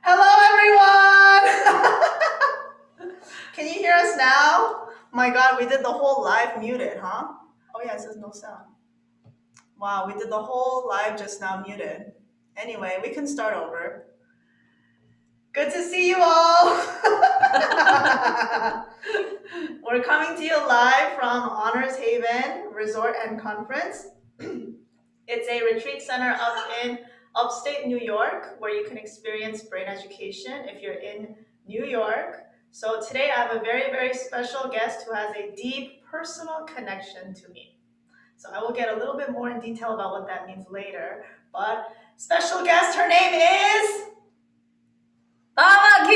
Hello, everyone! Can you hear us now? My God, we did the whole live muted, huh? Oh yeah, it says no sound. Wow, we did the whole live just now muted. Anyway, we can start over. Good to see you all! We're coming to you live from Honors Haven Resort and Conference. It's a retreat center up in upstate New York where you can experience brain education if you're in New York. So today I have a very, very special guest who has a deep personal connection to me. So I will get a little bit more in detail about what that means later. But special guest, her name is Bama!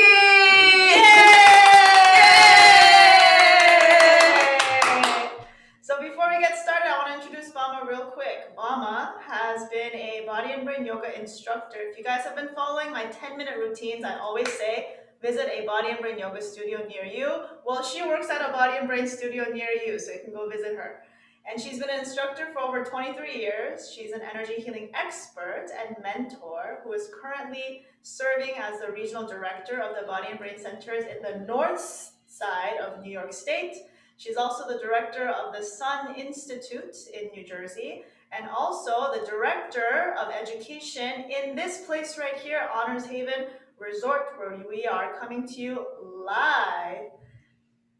So before we get started, I want to introduce Bama real quick. Bama has been a body and brain yoga instructor. If you guys have been following my 10-minute routines, I always say visit a body and brain yoga studio near you. Well, she works at a body and brain studio near you, so you can go visit her. And she's been an instructor for over 23 years. She's an energy healing expert and mentor who is currently serving as the regional director of the Body and Brain Centers in the north side of New York State. She's also the director of the Sun Institute in New Jersey, and also the director of education in this place right here, Honors Haven Resort, where we are coming to you live.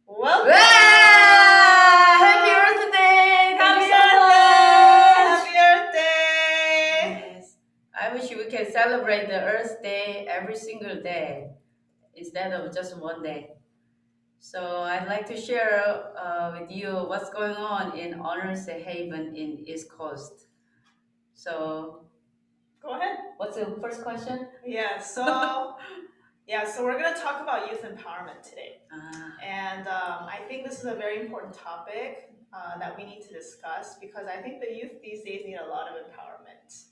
Welcome! Happy Earth Day! Happy Earth Day! Yes. I wish we can celebrate the Earth Day every single day instead of just one day. So I'd like to share with you what's going on in Honors Haven in East Coast. So Go ahead. what's the first question? So we're going to talk about youth empowerment today. And I think this is a very important topic that we need to discuss because I think the youth these days need a lot of empowerment.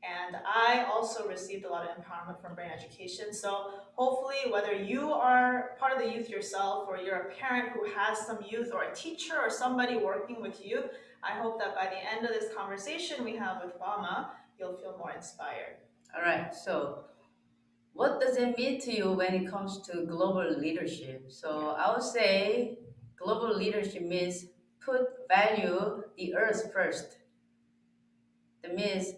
And I also received a lot of empowerment from brain education. So hopefully, whether you are part of the youth yourself or you're a parent who has some youth or a teacher or somebody working with youth, I hope that by the end of this conversation we have with Bama, you'll feel more inspired. All right. So what does it mean to you when it comes to global leadership? So I would say global leadership means value the earth first. That means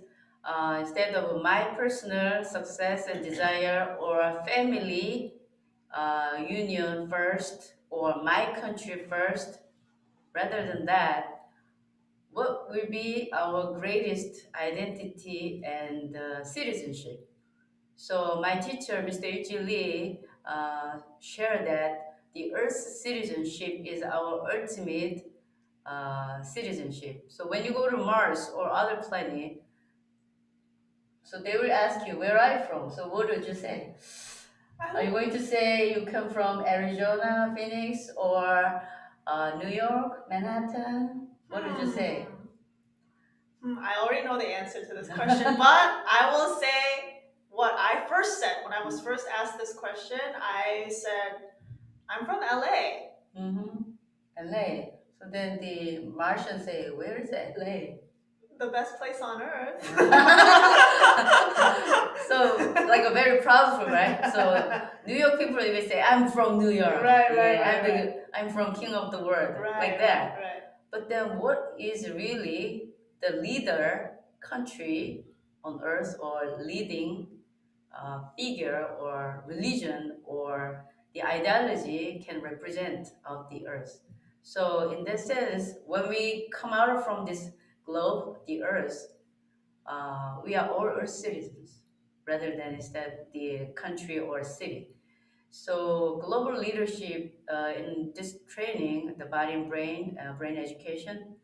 instead of my personal success and desire or family union first or my country first, rather than that, what will be our greatest identity and citizenship? So my teacher, Mr. Yuji Lee, shared that the Earth's citizenship is our ultimate citizenship. So when you go to Mars or other planet, so they will ask you, where are you from? So what would you say? Are you going to say you come from Arizona, Phoenix, or New York, Manhattan? What would you say? I already know the answer to this question, but I will say what I first said when I was first asked this question. I said, I'm from LA. LA. So then the Martians say, where is LA? The best place on earth. So, like a very proudful, right? So, New York people will say, I'm from New York. Right. I'm from King of the World, like that. Right. But then what is really the leader country on earth or leading figure or religion or the ideology can represent of the earth? So in that sense, when we come out from this globe, the earth, we are all earth citizens rather than instead the country or city. So global leadership in this training, the body and brain education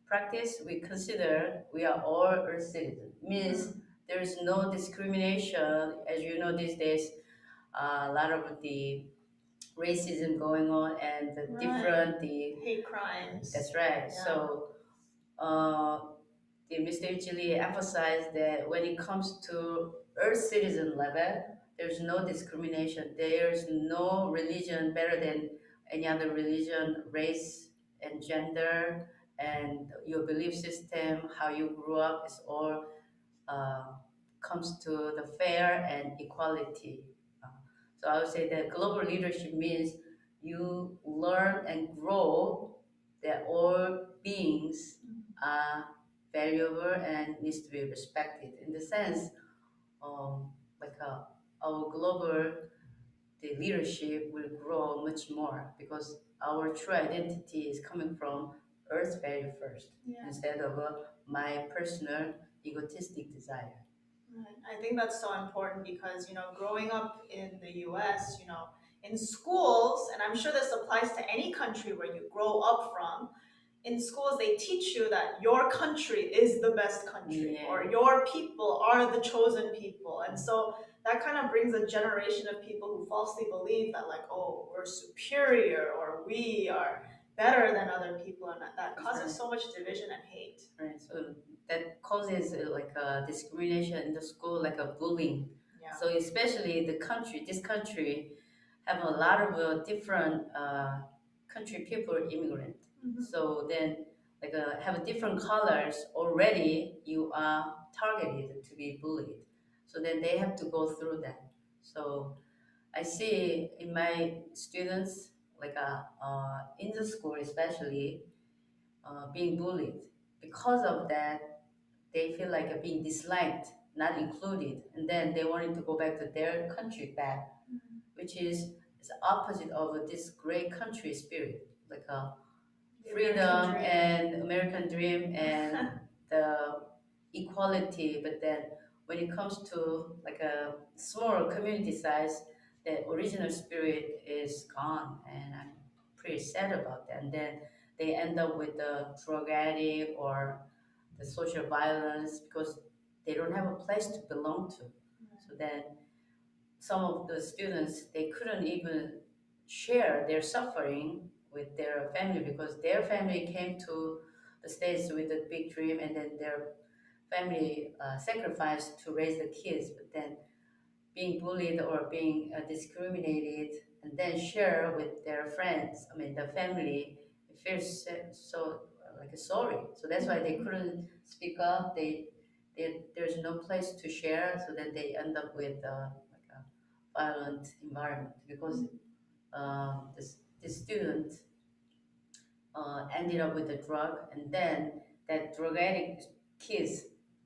practice, we consider we are all earth citizens. Means there is no discrimination. As you know, these days, a lot of the racism going on and the different hate crimes. That's right. Yeah. So the Mr. Chili emphasized that when it comes to earth citizen level, there's no discrimination. There's no religion better than any other religion, race and gender and your belief system, how you grew up is all uh, comes to the fair and equality. Uh, so I would say that global leadership means you learn and grow that all beings are valuable and needs to be respected. In the sense, um, like our global the leadership will grow much more because our true identity is coming from earth value first Yeah. instead of my personal egotistic desire. Right. I think that's so important because, growing up in the US, in schools, and I'm sure this applies to any country where you grow up from, in schools they teach you that your country is the best country or Yeah. your people are the chosen people. And so that kind of brings a generation of people who falsely believe that, like, oh, we're superior or we are better than other people, and that causes right. so much division and hate. Right. So that causes like a discrimination in the school, like a bullying. Yeah. So especially this country have a lot of different country people immigrant. Mhm. So then like have different colors already, you are targeted to be bullied. So then they have to go through that. So I see in my students like in the school especially being bullied. Because of that, they feel like being disliked, not included, and then they wanted to go back to their country back, which is the opposite of this great country spirit, like a The freedom American dream. and American dream and the equality. But then when it comes to like a small community size, the original spirit is gone, and I'm pretty sad about that. And then they end up with the drug addict or the social violence because they don't have a place to belong to. So then some of the students they couldn't even share their suffering with their family because their family came to the states with a big dream and then their family sacrificed to raise the kids, but then being bullied or being discriminated and then share with their friends, I mean the family, it feels so like a sorry. So that's why they couldn't speak up. There's no place to share, so then they end up with like a violent environment because this student ended up with a drug, and then that drug addict kids,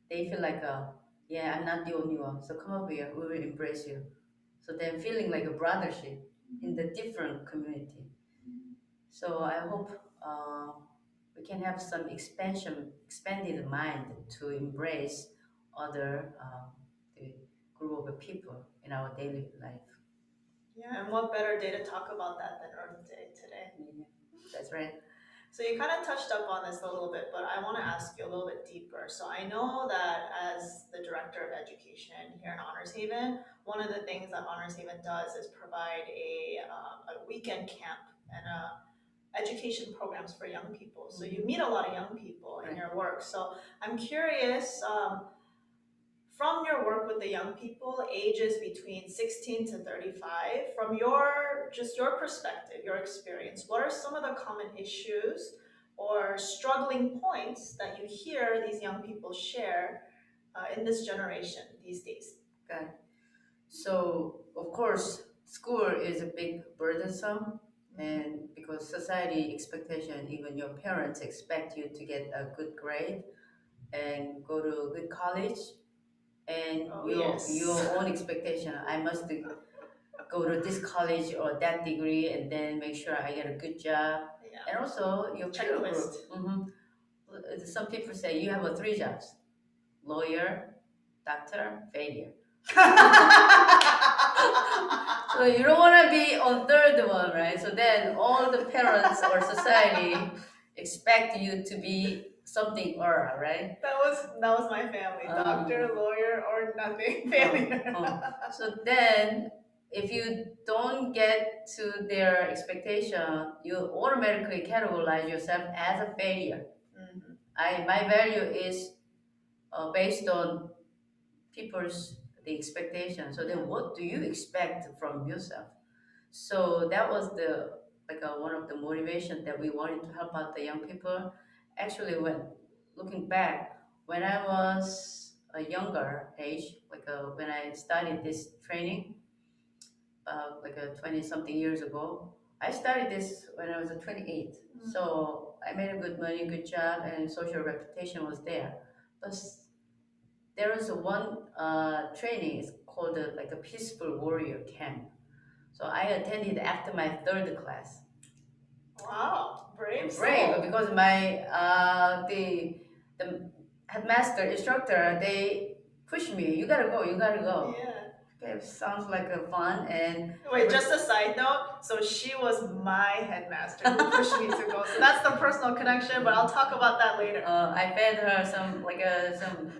they feel like, yeah, I'm not the only one. So come over here, we will embrace you. So then feeling like a brothership in the different community. So I hope we can have some expanded mind to embrace other the group of people in our daily life. Yeah, and what better day to talk about that than Earth Day today? Yeah, that's right. So you kind of touched up on this a little bit, but I want to ask you a little bit deeper. So I know that as the director of education here in Honors Haven, one of the things that Honors Haven does is provide a weekend camp and education programs for young people. So you meet a lot of young people in your work. So I'm curious, from your work with the young people, ages between 16 to 35, from your perspective, your experience, what are some of the common issues or struggling points that you hear these young people share in this generation these days? Okay. So of course, school is a big burdensome, and because society expectation, even your parents expect you to get a good grade and go to a good college, and Oh, your yes. your own expectation, I must go to this college or that degree, and then make sure I get a good job, Yeah. and also your peer group. Checklist. Some people say you have three jobs: lawyer, doctor, failure. So you don't want to be on third one, right? So then all the parents or society expect you to be something or, right? That was my family. Doctor, lawyer, or nothing. Failure. So then if you don't get to their expectation, you automatically categorize yourself as a failure. My value is based on people's the expectation. So then what do you expect from yourself? So that was the like one of the motivation that we wanted to help out the young people. Actually, when looking back, when I was a younger age, when I started this training, like a 20 something years ago. I started this when I was 28. So I made a good money, good job, and social reputation was there. But there was one training, it's called like a peaceful warrior camp. So I attended after my third class. Wow, brave Brave, soul. because my the headmaster instructor, they pushed me. You gotta go. You gotta go. Yeah. Okay, sounds like a fun and. Wait, just a side note. So she was my headmaster who pushed me to go. So that's the personal connection, but I'll talk about that later. I fed her some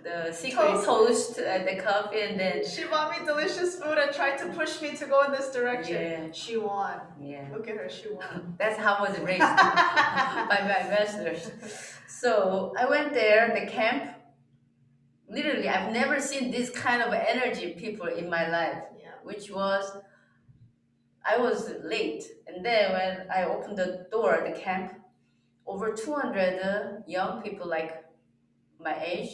the secret toast at the coffee, and then She bought me delicious food and tried to push me to go in this direction. Yeah. She won. Yeah. Look at her, she won. That's how I was raised by my masters. So I went there, the camp. Literally, I've never seen this kind of energy people in my life. Yeah. Which was, I was late, and then when I opened the door at the camp, over 200 young people like my age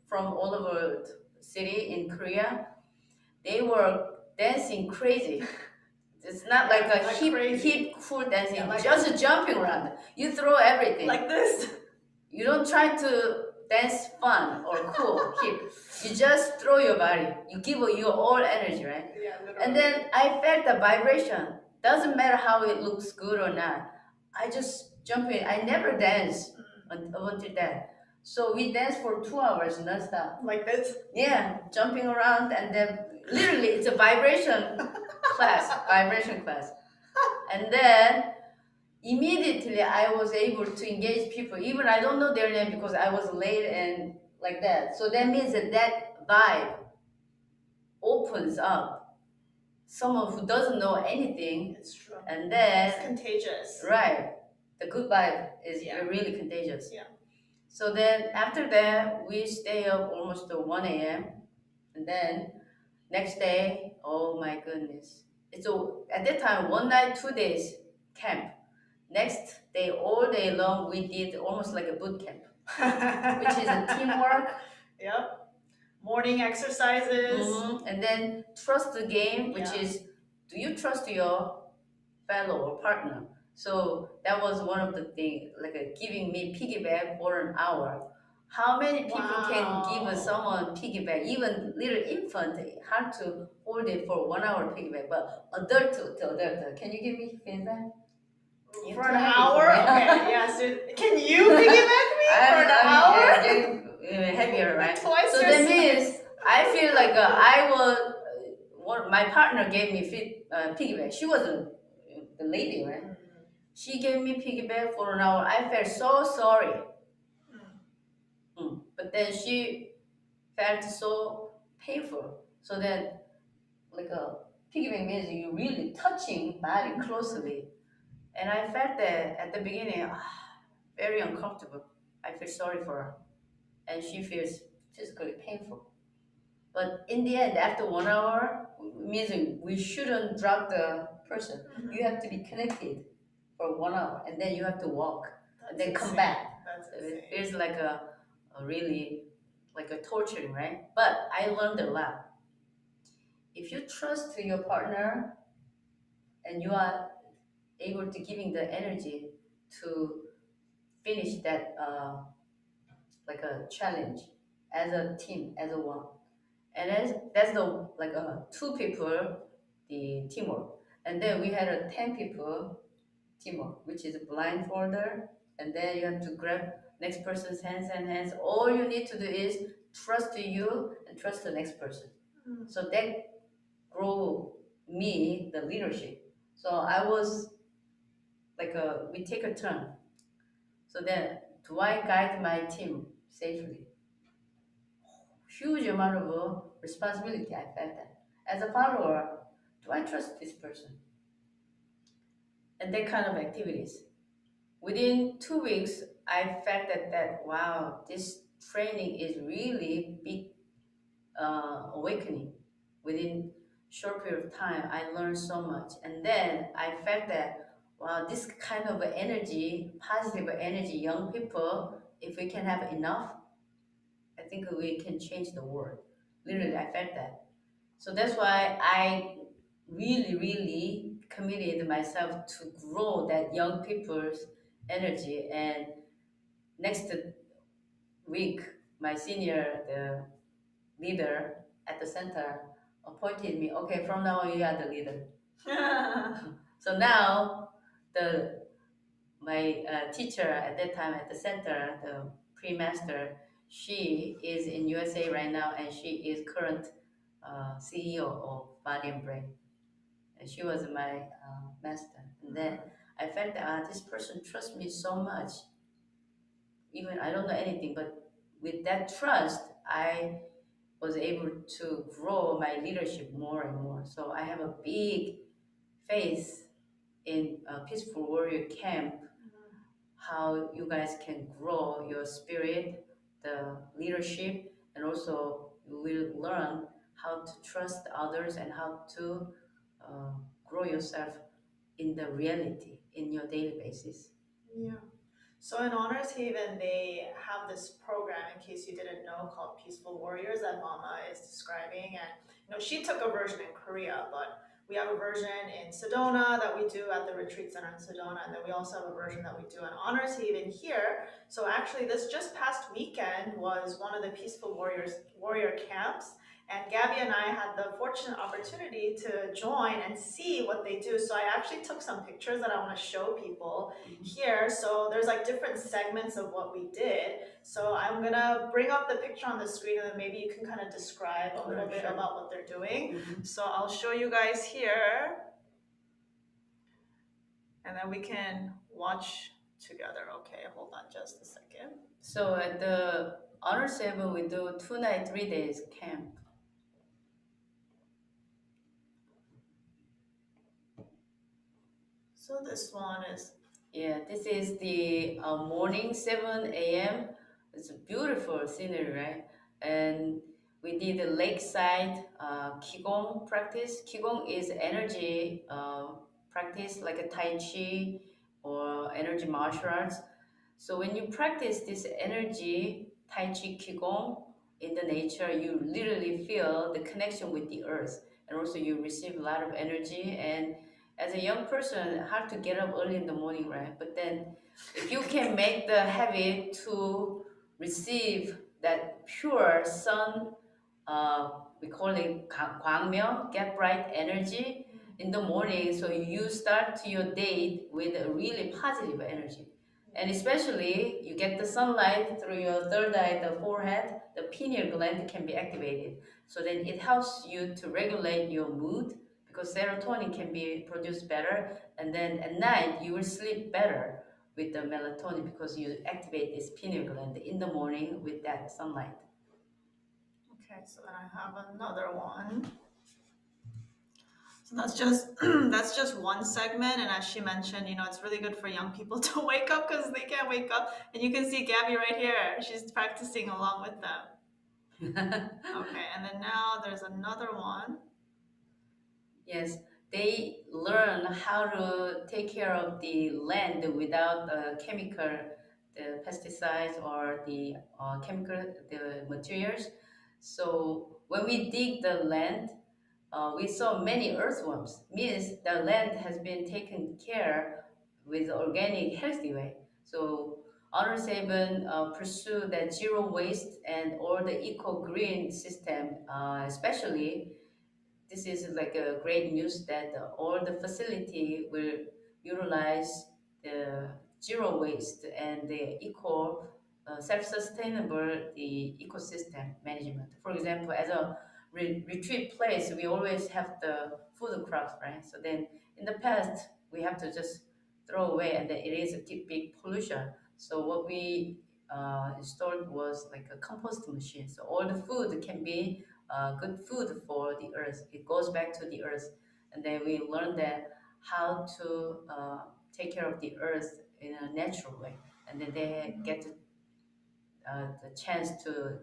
from all over the city in Korea, they were dancing crazy. It's not like a hip cool dancing, Yeah, like just jumping around. You throw everything. Like this. You don't try to dance fun or cool, hip. You just throw your body. You give your all energy, right? Yeah, literally. And then I felt the vibration. Doesn't matter how it looks good or not. I just jump in. I never dance until that. So we danced for 2 hours non-stop. Like this? Yeah, jumping around, and then literally it's a vibration class. And then immediately I was able to engage people. Even I don't know their name because I was late and like that. So that means that vibe opens up. Someone who doesn't know anything, It's true. and then It's contagious. right, the good vibe is really contagious. Yeah. So then after that, we stay up almost to 1 a.m. And then next day, oh my goodness. So at that time, 1 night, 2 days camp. Next day, all day long, we did almost like a boot camp, which is a teamwork. Yep. Morning exercises. And then trust the game, which is, do you trust your fellow or partner? So that was one of the things, like giving me piggyback for an hour. How many people can give someone piggyback? Even little infant, hard to hold it for 1 hour piggyback, but adult to adult. Can you give me feedback? For an hour? Okay, yeah. So can you piggyback me for an hour? Heavier, right? Twice so your that size. means I feel like I was. My partner gave me piggyback. She wasn't the lady, right? She gave me piggyback for an hour. I felt so sorry. But then she felt so painful. So that like a piggyback means you really touching body closely. And I felt that at the beginning, very uncomfortable. I feel sorry for her. And she feels physically painful. But in the end, after 1 hour, means we shouldn't drop the person. You have to be connected for 1 hour, and then you have to walk, and then come back. It feels like a really like a torturing, right? But I learned a lot. If you trust your partner, and you are able to giving the energy to finish that like a challenge as a team, as a one. And that's the like two people, the teamwork. And then we had a 10 people teamwork, which is a blindfolder. And then you have to grab next person's hands. All you need to do is trust you and trust the next person. So that grow me the leadership. So I was like we take a turn. So then do I guide my team safely? Huge amount of responsibility. I felt that. As a follower, do I trust this person? And that kind of activities. Within 2 weeks, I felt that wow, this training is really big awakening. Within short period of time, I learned so much. And then I felt that wow, this kind of energy, positive energy, young people, if we can have enough, I think we can change the world. Literally, I felt that. So that's why I really, really committed myself to grow that young people's energy. And next week, my senior, the leader at the center, appointed me. Okay, from now on, you are the leader. So now, the my teacher at that time at the center, the pre-master, she is in USA right now, and she is current CEO of Body and Brain, and she was my master. And then I felt that this person trusts me so much, even I don't know anything, but with that trust, I was able to grow my leadership more and more. So I have a big faith in Peaceful Warrior Camp, how you guys can grow your spirit, the leadership, and also you will learn how to trust others and how to uh, grow yourself in the reality in your daily basis. Yeah. So in Honors Haven, they have this program, in case you didn't know, called Peaceful Warriors that Mama is describing. And she took a version in Korea, but we have a version in Sedona that we do at the retreat center in Sedona, and then we also have a version that we do in Honors Haven here. So actually, this just past weekend was one of the Peaceful Warrior camps. And Gabby and I had the fortunate opportunity to join and see what they do. So I actually took some pictures that I want to show people here. So there's like different segments of what we did. So I'm gonna bring up the picture on the screen, and then maybe you can kind of describe a little bit about what they're doing. So I'll show you guys here, and then we can watch together. Okay, hold on just a second. So at the Honor 7, we do 2 night, 3 days camp. So this one is, Yeah, this is the morning 7 a.m. It's a beautiful scenery, right? And we did a lakeside Qigong practice. Qigong is energy practice like a Tai Chi or energy martial arts. So when you practice this energy, Tai Chi Qigong in the nature, you literally feel the connection with the earth. And also you receive a lot of energy. And as a young person, hard to get up early in the morning, right? But then if you can make the habit to receive that pure sun, we call it 광명, get bright energy in the morning. So you start your day with a really positive energy. And especially you get the sunlight through your third eye, the forehead, the pineal gland can be activated. So then it helps you to regulate your mood because serotonin can be produced better. And then at night you will sleep better with the melatonin because you activate this pineal gland in the morning with that sunlight. okay, so then I have another one. So that's just one segment, and as she mentioned, it's really good for young people to wake up because they can't wake up. And you can see Gabby right here; she's practicing along with them. Okay, and then now there's another one. Yes, they learn how to take care of the land without chemical, the pesticides or the chemical, the materials. So when we dig the land, we saw many earthworms. Means the land has been taken care with organic, healthy way. So Honor Seven pursue that zero waste and all the eco green system, especially this is like a great news that all the facility will utilize the zero waste and the eco self-sustainable the ecosystem management. For example, as a retreat place, we always have the food crops, right? So then in the past, we have to just throw away, and then it is a big pollution. So what we installed was like a compost machine. So all the food can be good food for the earth. It goes back to the earth, and then we learn that how to take care of the earth in a natural way, and then they get the chance to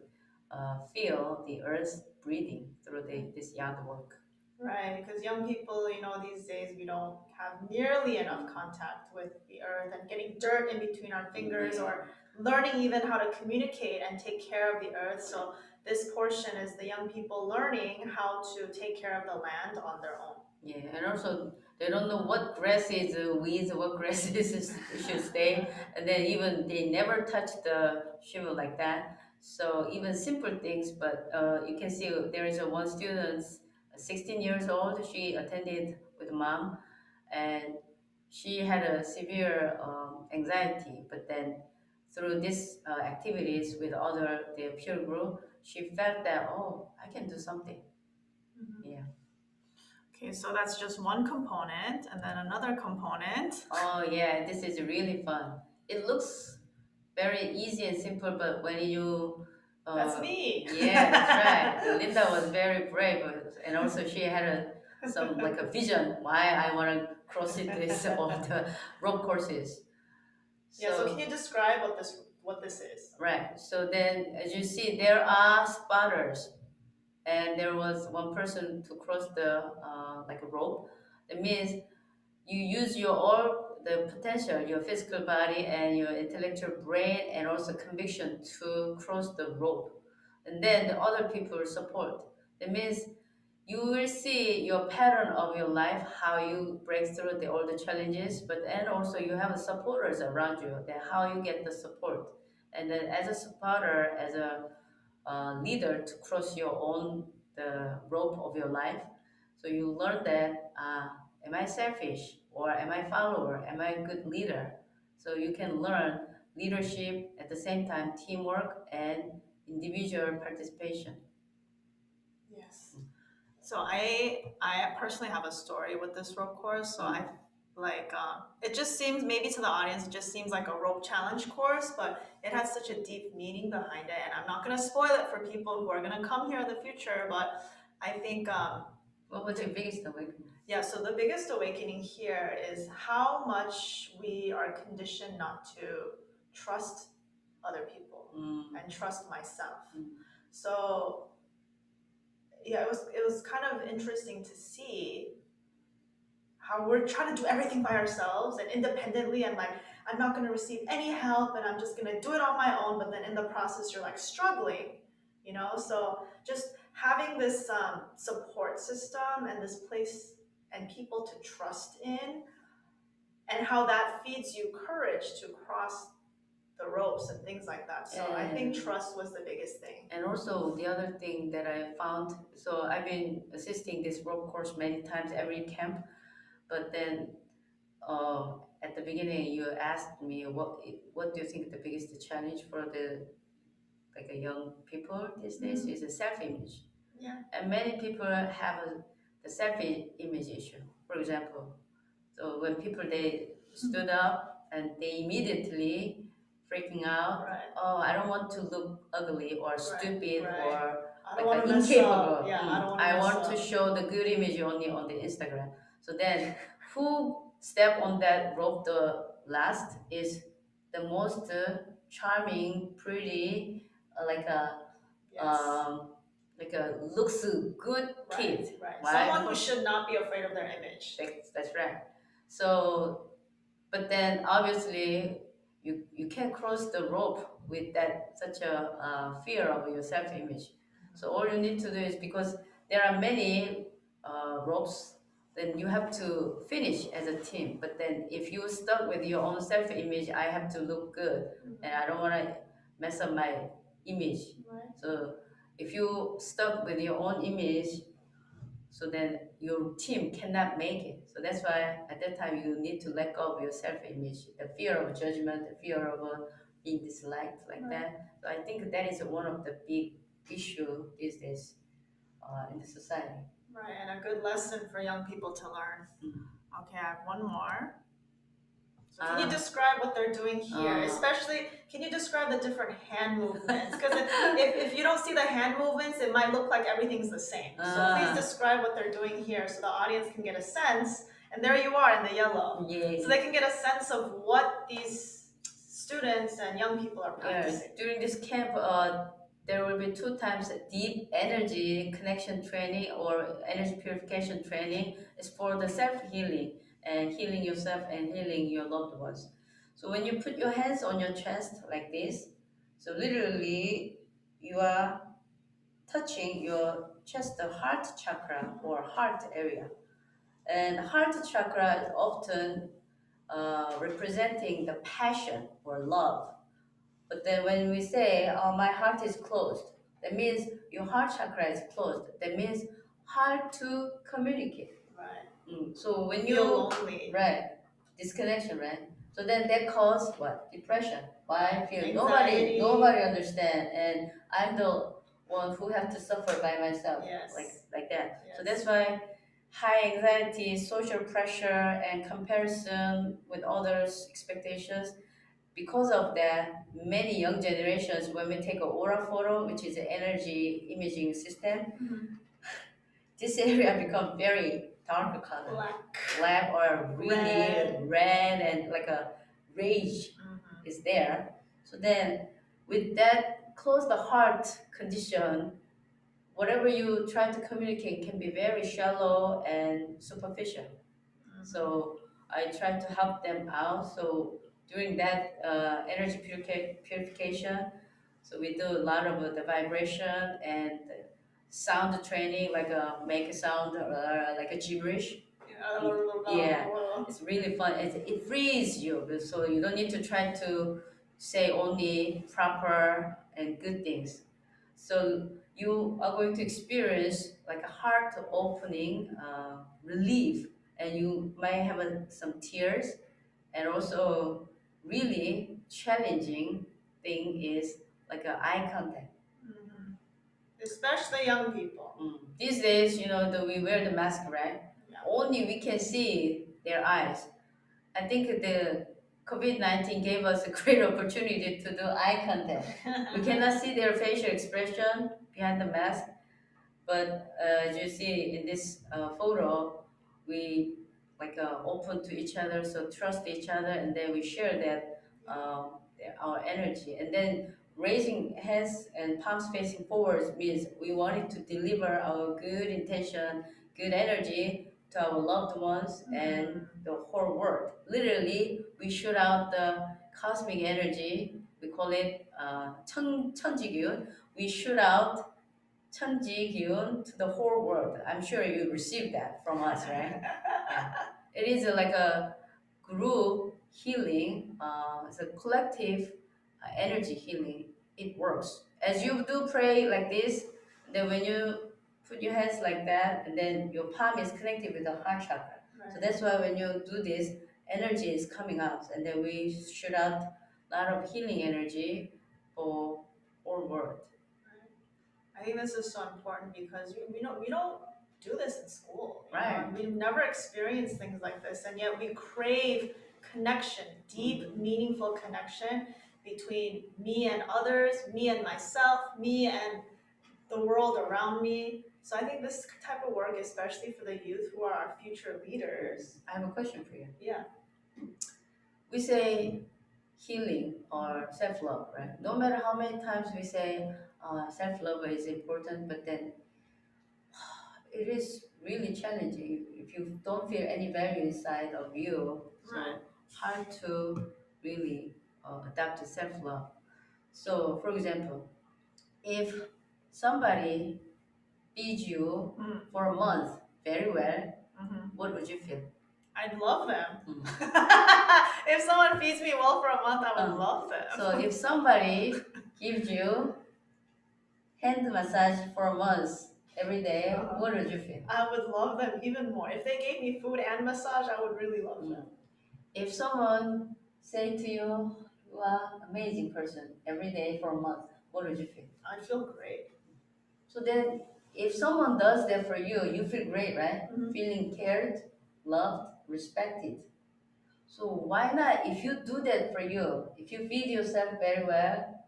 feel the earth breathing through this yard work. Right, because young people, these days we don't have nearly enough contact with the earth and getting dirt in between our fingers or learning even how to communicate and take care of the earth. So this portion is the young people learning how to take care of the land on their own. Yeah, and also they don't know what grass is weeds, what grass should stay, and then even they never touch the shiva like that. So even simple things, but you can see there is a one student, 16 years old. She attended with mom, and she had a severe anxiety. But then through these activities with other their peer group, she felt that oh, I can do something. Yeah. Okay, so that's just one component, and then another component. Oh yeah, this is really fun. It looks very easy and simple, but when you That's me. yeah, that's right. Linda was very brave, and also she had some like a vision why I want to cross it this all the rope courses. Yeah, so can you describe what this is? Right. So then, as you see, there are spotters, and there was one person to cross the like a rope. That means you use your all the potential, your physical body and your intellectual brain, and also conviction to cross the rope, and then the other people support. That means you will see your pattern of your life, how you break through all the challenges, but and also you have supporters around you, then how you get the support, and then as a supporter, as a leader to cross your own the rope of your life. So you learn that am I selfish or am I follower? Am I a good leader? So you can learn leadership at the same time teamwork and individual participation. Yes. So I personally have a story with this rope course. So I like it just seems, maybe to the audience it just seems like a rope challenge course, but it has such a deep meaning behind it. And I'm not gonna spoil it for people who are gonna come here in the future, but I think what was your biggest awakening? yeah, so the biggest awakening here is how much we are conditioned not to trust other people and trust myself. So yeah, it was kind of interesting to see how we're trying to do everything by ourselves and independently, and like I'm not going to receive any help and I'm just going to do it on my own, but then in the process you're like struggling, so just having this support system and this place and people to trust in, and how that feeds you courage to cross the ropes and things like that. So I think trust was the biggest thing. And also the other thing that I found, so I've been assisting this rope course many times every camp, but then at the beginning you asked me what do you think the biggest challenge for the like a young people these days is a self-image. Yeah. And many people have the self-image issue. For example, so when people they stood up and they immediately freaking out, Right. oh, I don't want to look ugly or stupid Right. or I don't like want to mess incapable. up. Yeah, I want to show the good image only on the Instagram. So then, who step on that rope the last is the most charming, pretty, Yes. like a looks good kid. Right. Right? Someone who should not be afraid of their image. That's right. So, but then obviously you can't cross the rope with that such a fear of your self image. So all you need to do is, because there are many ropes, then you have to finish as a team. But then if you stuck with your own self image, I have to look good, and I don't want to mess up my image. Right. So if you stuck with your own image, so then your team cannot make it. So that's why at that time you need to let go of your self-image, the fear of judgment, the fear of being disliked like that. So I think that is one of the big issue these days in the society. Right, and a good lesson for young people to learn. Okay, I have one more. So can you describe what they're doing here? Especially, can you describe the different hand movements? Because if you don't see the hand movements, it might look like everything's the same. So please describe what they're doing here so the audience can get a sense. And there you are in the yellow. Yay. So they can get a sense of what these students and young people are practicing. Yeah, during this camp, there will be 2 times deep energy connection training or energy purification training. Is for the self-healing and healing yourself and healing your loved ones. So when you put your hands on your chest like this, so literally you are touching your chest, the heart chakra or heart area. And heart chakra is often representing the passion or love. But then when we say, oh, my heart is closed, that means your heart chakra is closed. That means hard to communicate. Right. So when Feel you, lonely. right, disconnection, right? So then that causes what? Depression. Why? I feel Anxiety. nobody understand, and I'm the one who have to suffer by myself, Yes. like that. Yes. So that's why high anxiety, social pressure, and comparison with others' expectations. Because of that, many young generations, when we take a aura photo, which is an energy imaging system, this area become very dark color, black or really red and like a rage is there. So then, with that close the heart condition, whatever you try to communicate can be very shallow and superficial. So I try to help them out. So during that energy purification, so we do a lot of the vibration and sound training, like make a sound like a gibberish. Yeah, it's really fun. It frees you, so you don't need to try to say only proper and good things. So you are going to experience like a heart opening, relief, and you might have some tears. And also, really challenging thing is like a eye contact. Especially young people. These days, we wear the mask, right? Yeah. Only we can see their eyes. I think the COVID-19 gave us a great opportunity to do eye contact. We cannot see their facial expression behind the mask, but as you see in this photo, we like open to each other, so trust each other, and then we share that our energy. And then raising hands and palms facing forwards means we wanted to deliver our good intention, good energy to our loved ones and the whole world. Literally, we shoot out the cosmic energy. We call it 천지균. We shoot out 천지 기운 to the whole world. I'm sure you received that from us, right? Yeah. It is like a group healing. It's a collective energy healing. It works. As you do pray like this, then when you put your hands like that, and then your palm is connected with the heart chakra. Right. So that's why when you do this, energy is coming out, and then we shoot out a lot of healing energy for whole world. I think this is so important because we don't do this in school. Right. We've never experienced things like this, and yet we crave connection, deep, meaningful connection between me and others, me and myself, me and the world around me. So I think this type of work, especially for the youth who are our future leaders. I have a question for you. Yeah. We say healing or self-love, right? No matter how many times we say self-love is important, but then it is really challenging if you don't feel any value inside of you. So hard to really adapt to self-love. So, for example, if somebody feeds you for a month very well, what would you feel? I'd love them. If someone feeds me well for a month, I would love them. So if somebody gives you hand massage for a month every day, what would you feel? I would love them even more. If they gave me food and massage, I would really love them. If someone say to you, you are an amazing person every day for a month, what would you feel? I'd feel great. So then, if someone does that for you, you feel great, right? Feeling cared, loved, respected. So why not, if you do that for you, if you feed yourself very well,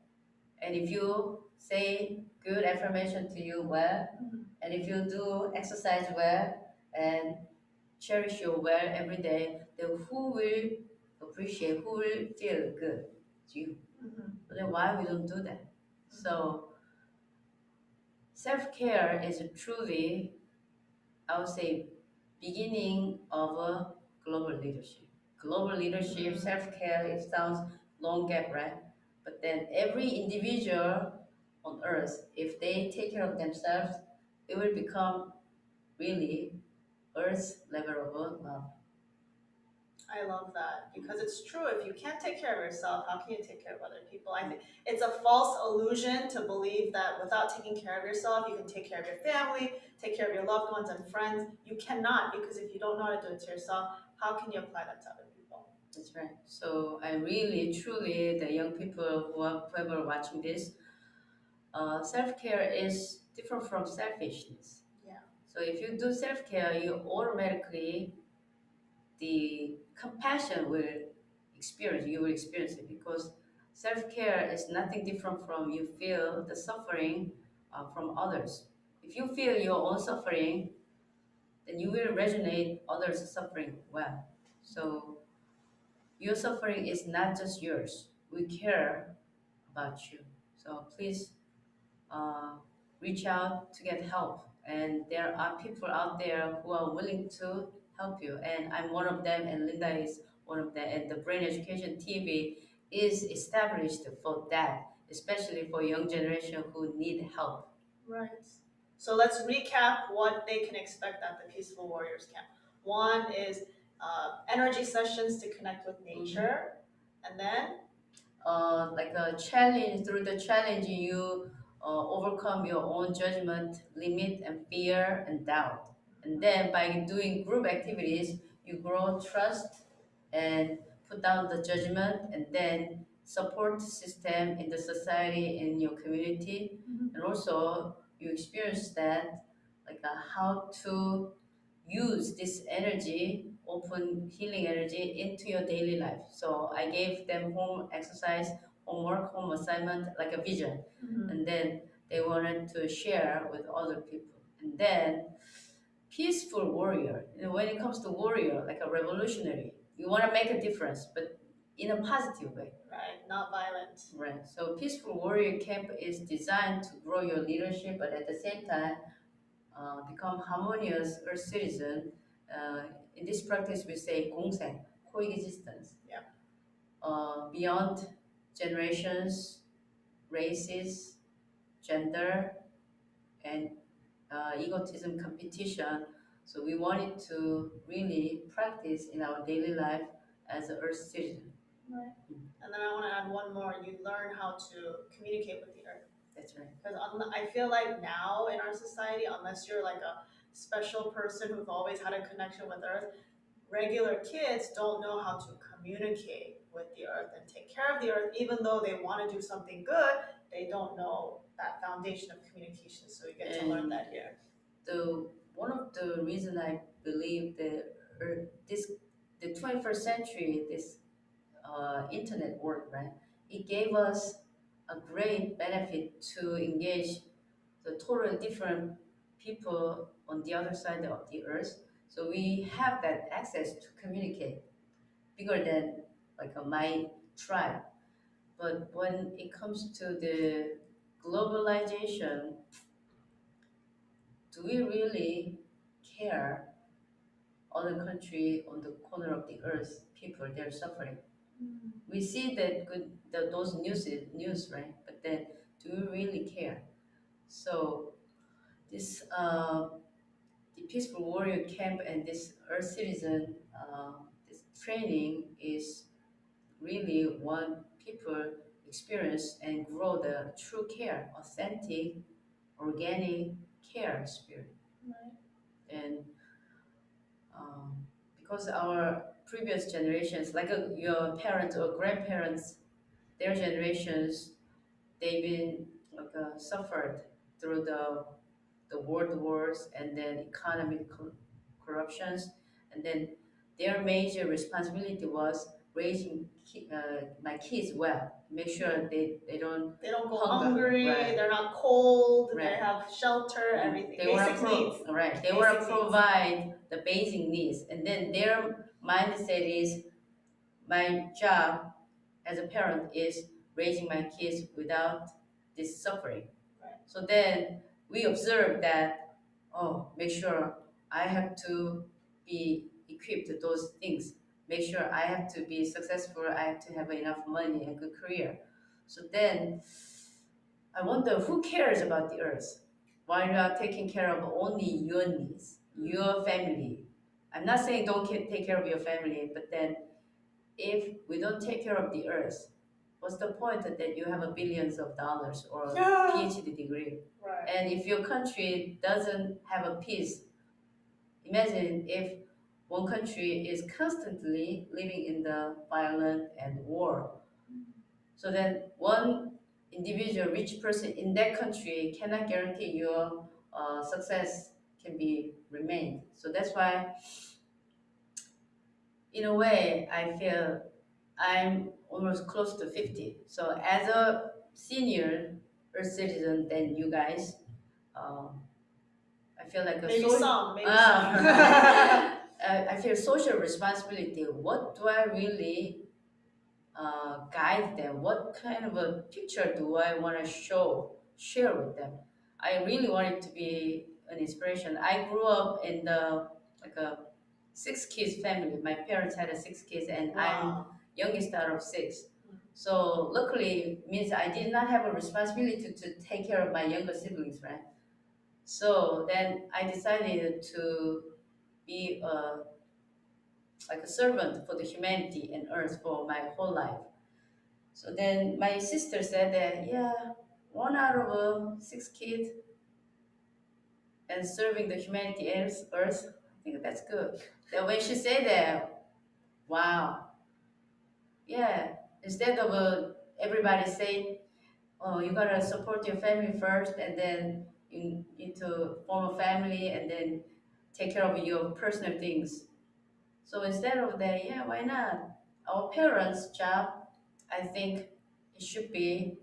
and if you say good affirmation to you well, and if you do exercise well, and cherish your well every day, then who will appreciate, who will feel good? It's you. So then why we don't do that? So self-care is truly, I would say, beginning of a global leadership. global leadership, self-care, it sounds long gap, right? But then every individual on earth, if they take care of themselves, it will become really earth's level of love. I love that because it's true. If you can't take care of yourself, how can you take care of other people? I think it's a false illusion to believe that without taking care of yourself, you can take care of your family, take care of your loved ones and friends. You cannot, because if you don't know how to do it to yourself, how can you apply that to other people? That's right. So I really, truly, the young people whoever watching this, self-care is different from selfishness. Yeah. So if you do self-care, you automatically the compassion you will experience it because self-care is nothing different from you feel the suffering from others. If you feel your own suffering, then you will resonate others' suffering well. So your suffering is not just yours. We care about you. So please uh, reach out to get help. And there are people out there who are willing to help you. And I'm one of them, and Linda is one of them. And the Brain Education TV is established for that, especially for young generation who need help. Right. So let's recap what they can expect at the Peaceful Warriors Camp. One is energy sessions to connect with nature, and then like a challenge. Through the challenge, you overcome your own judgment, limit, and fear and doubt. And then by doing group activities, you grow trust and put down the judgment, and then support system in the society, in your community. And also you experience that like how to use this energy, open healing energy into your daily life. So I gave them home exercise, homework, home assignment, like a vision. And then they wanted to share with other people. And then peaceful warrior, when it comes to warrior, like a revolutionary, you want to make a difference, but in a positive way. Right, not violent. Right. So peaceful warrior camp is designed to grow your leadership, but at the same time become harmonious earth citizen. In this practice, we say 공생, coexistence. Yeah. Beyond generations, races, gender, and egotism competition. So we wanted to really practice in our daily life as an earth citizen. Right. And then I want to add one more. You learn how to communicate with the earth. That's right. Because I feel like now in our society, unless you're like a special person who's always had a connection with earth, regular kids don't know how to communicate with the earth and take care of the earth. Even though they want to do something good, they don't know that foundation of communication. So you get to learn that here. One of the reason I believe that the 21st century, this internet world, right? It gave us a great benefit to engage the totally different people on the other side of the earth. So we have that access to communicate bigger than like my tribe. But when it comes to the globalization, do we really care other country on the corner of the earth, people, they're suffering? We see that those news, right? But then, do we really care? So this the peaceful warrior camp and this earth citizen this training is really want people experience and grow the true care, authentic, organic care spirit. Right. And because our previous generations, like your parents or grandparents, their generations, they've been like suffered through the world wars and then economic corruptions, and then their major responsibility was raising my kids well, make sure they don't go hunger, hungry, right. They're not cold, Right. They have shelter, everything. They Basic needs. Right. They Basic want to needs. provide the basic needs, and then their mindset is my job as a parent is raising my kids without this suffering. Right. So then we observe that, make sure I have to be equipped with those things. make sure I have to be successful, I have to have enough money and good career. So then I wonder who cares about the earth while you are taking care of only your needs, your family. I'm not saying don't take care of your family, but then if we don't take care of the earth, what's the point that you have a billions of dollars or PhD degree? Right. And if your country doesn't have a peace, imagine if one country is constantly living in the violence and war. So then one individual rich person in that country cannot guarantee your success can be remained. So that's why, in a way, I feel I'm almost close to 50. So as a senior Earth citizen than you guys, um, I feel like a Maybe social. some, maybe some. I feel social responsibility. What do I really guide them? What kind of a picture do I want to share with them? I really want it to be an inspiration. I grew up in the like a six kids family. My parents had a six kids, and I'm Wow. youngest out of six. So luckily means I did not have a responsibility to take care of my younger siblings, right? So then I decided to be like a servant for the humanity and earth for my whole life. So then my sister said that, yeah, one out of six kids and serving the humanity earth, I think that's good. Then when she said that, wow, yeah, instead of everybody saying, oh, you gotta support your family first and then you need to form a family and then take care of your personal things. So instead of that, yeah, why not? Our parents' job, I think it should be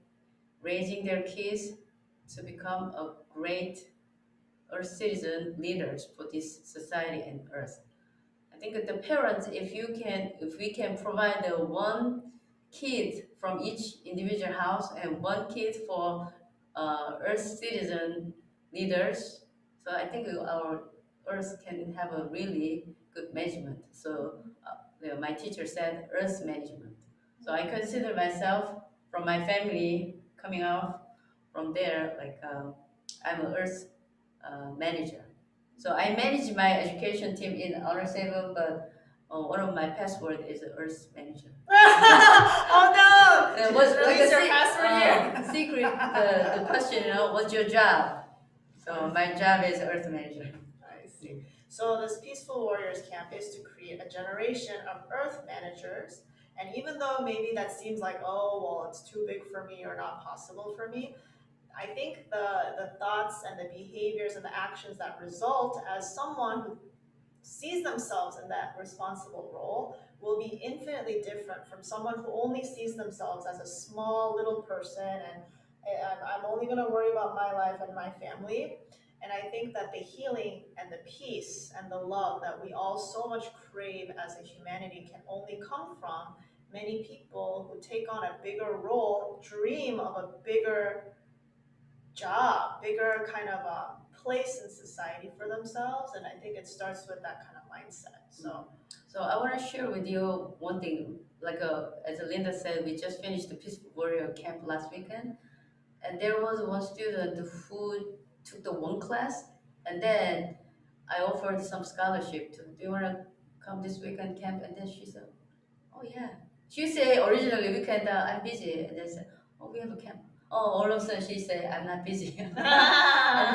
raising their kids to become a great earth citizen leaders for this society and earth. I think that the parents, if we can provide the one kid from each individual house and one kid for earth citizen leaders, so I think our earth can have a really good management. So my teacher said earth management. So I consider myself from my family coming out from there, like I'm an earth manager. So I manage my education team in Honor 7, but one of my password is earth manager. Oh no! It She was just like released her password here. secret, the question, what's your job? So my job is earth manager. I see. So this Peaceful Warriors camp is to create a generation of Earth managers. And even though maybe that seems like, oh, well, it's too big for me or not possible for me, I think the thoughts and the behaviors and the actions that result as someone who sees themselves in that responsible role will be infinitely different from someone who only sees themselves as a small little person and I'm only going to worry about my life and my family. And I think that the healing and the peace and the love that we all so much crave as a humanity can only come from many people who take on a bigger role, dream of a bigger job, bigger kind of place in society for themselves. And I think it starts with that kind of mindset. So I want to share with you one thing. Like as Linda said, we just finished the Peaceful Warrior camp last weekend, and there was one student who took the one class, and then I offered some scholarship to. Do you want to come this weekend camp? And then she said, oh yeah. She said originally weekend I'm busy, and then said, oh we have a camp. Oh, all of a sudden she said I'm not busy. And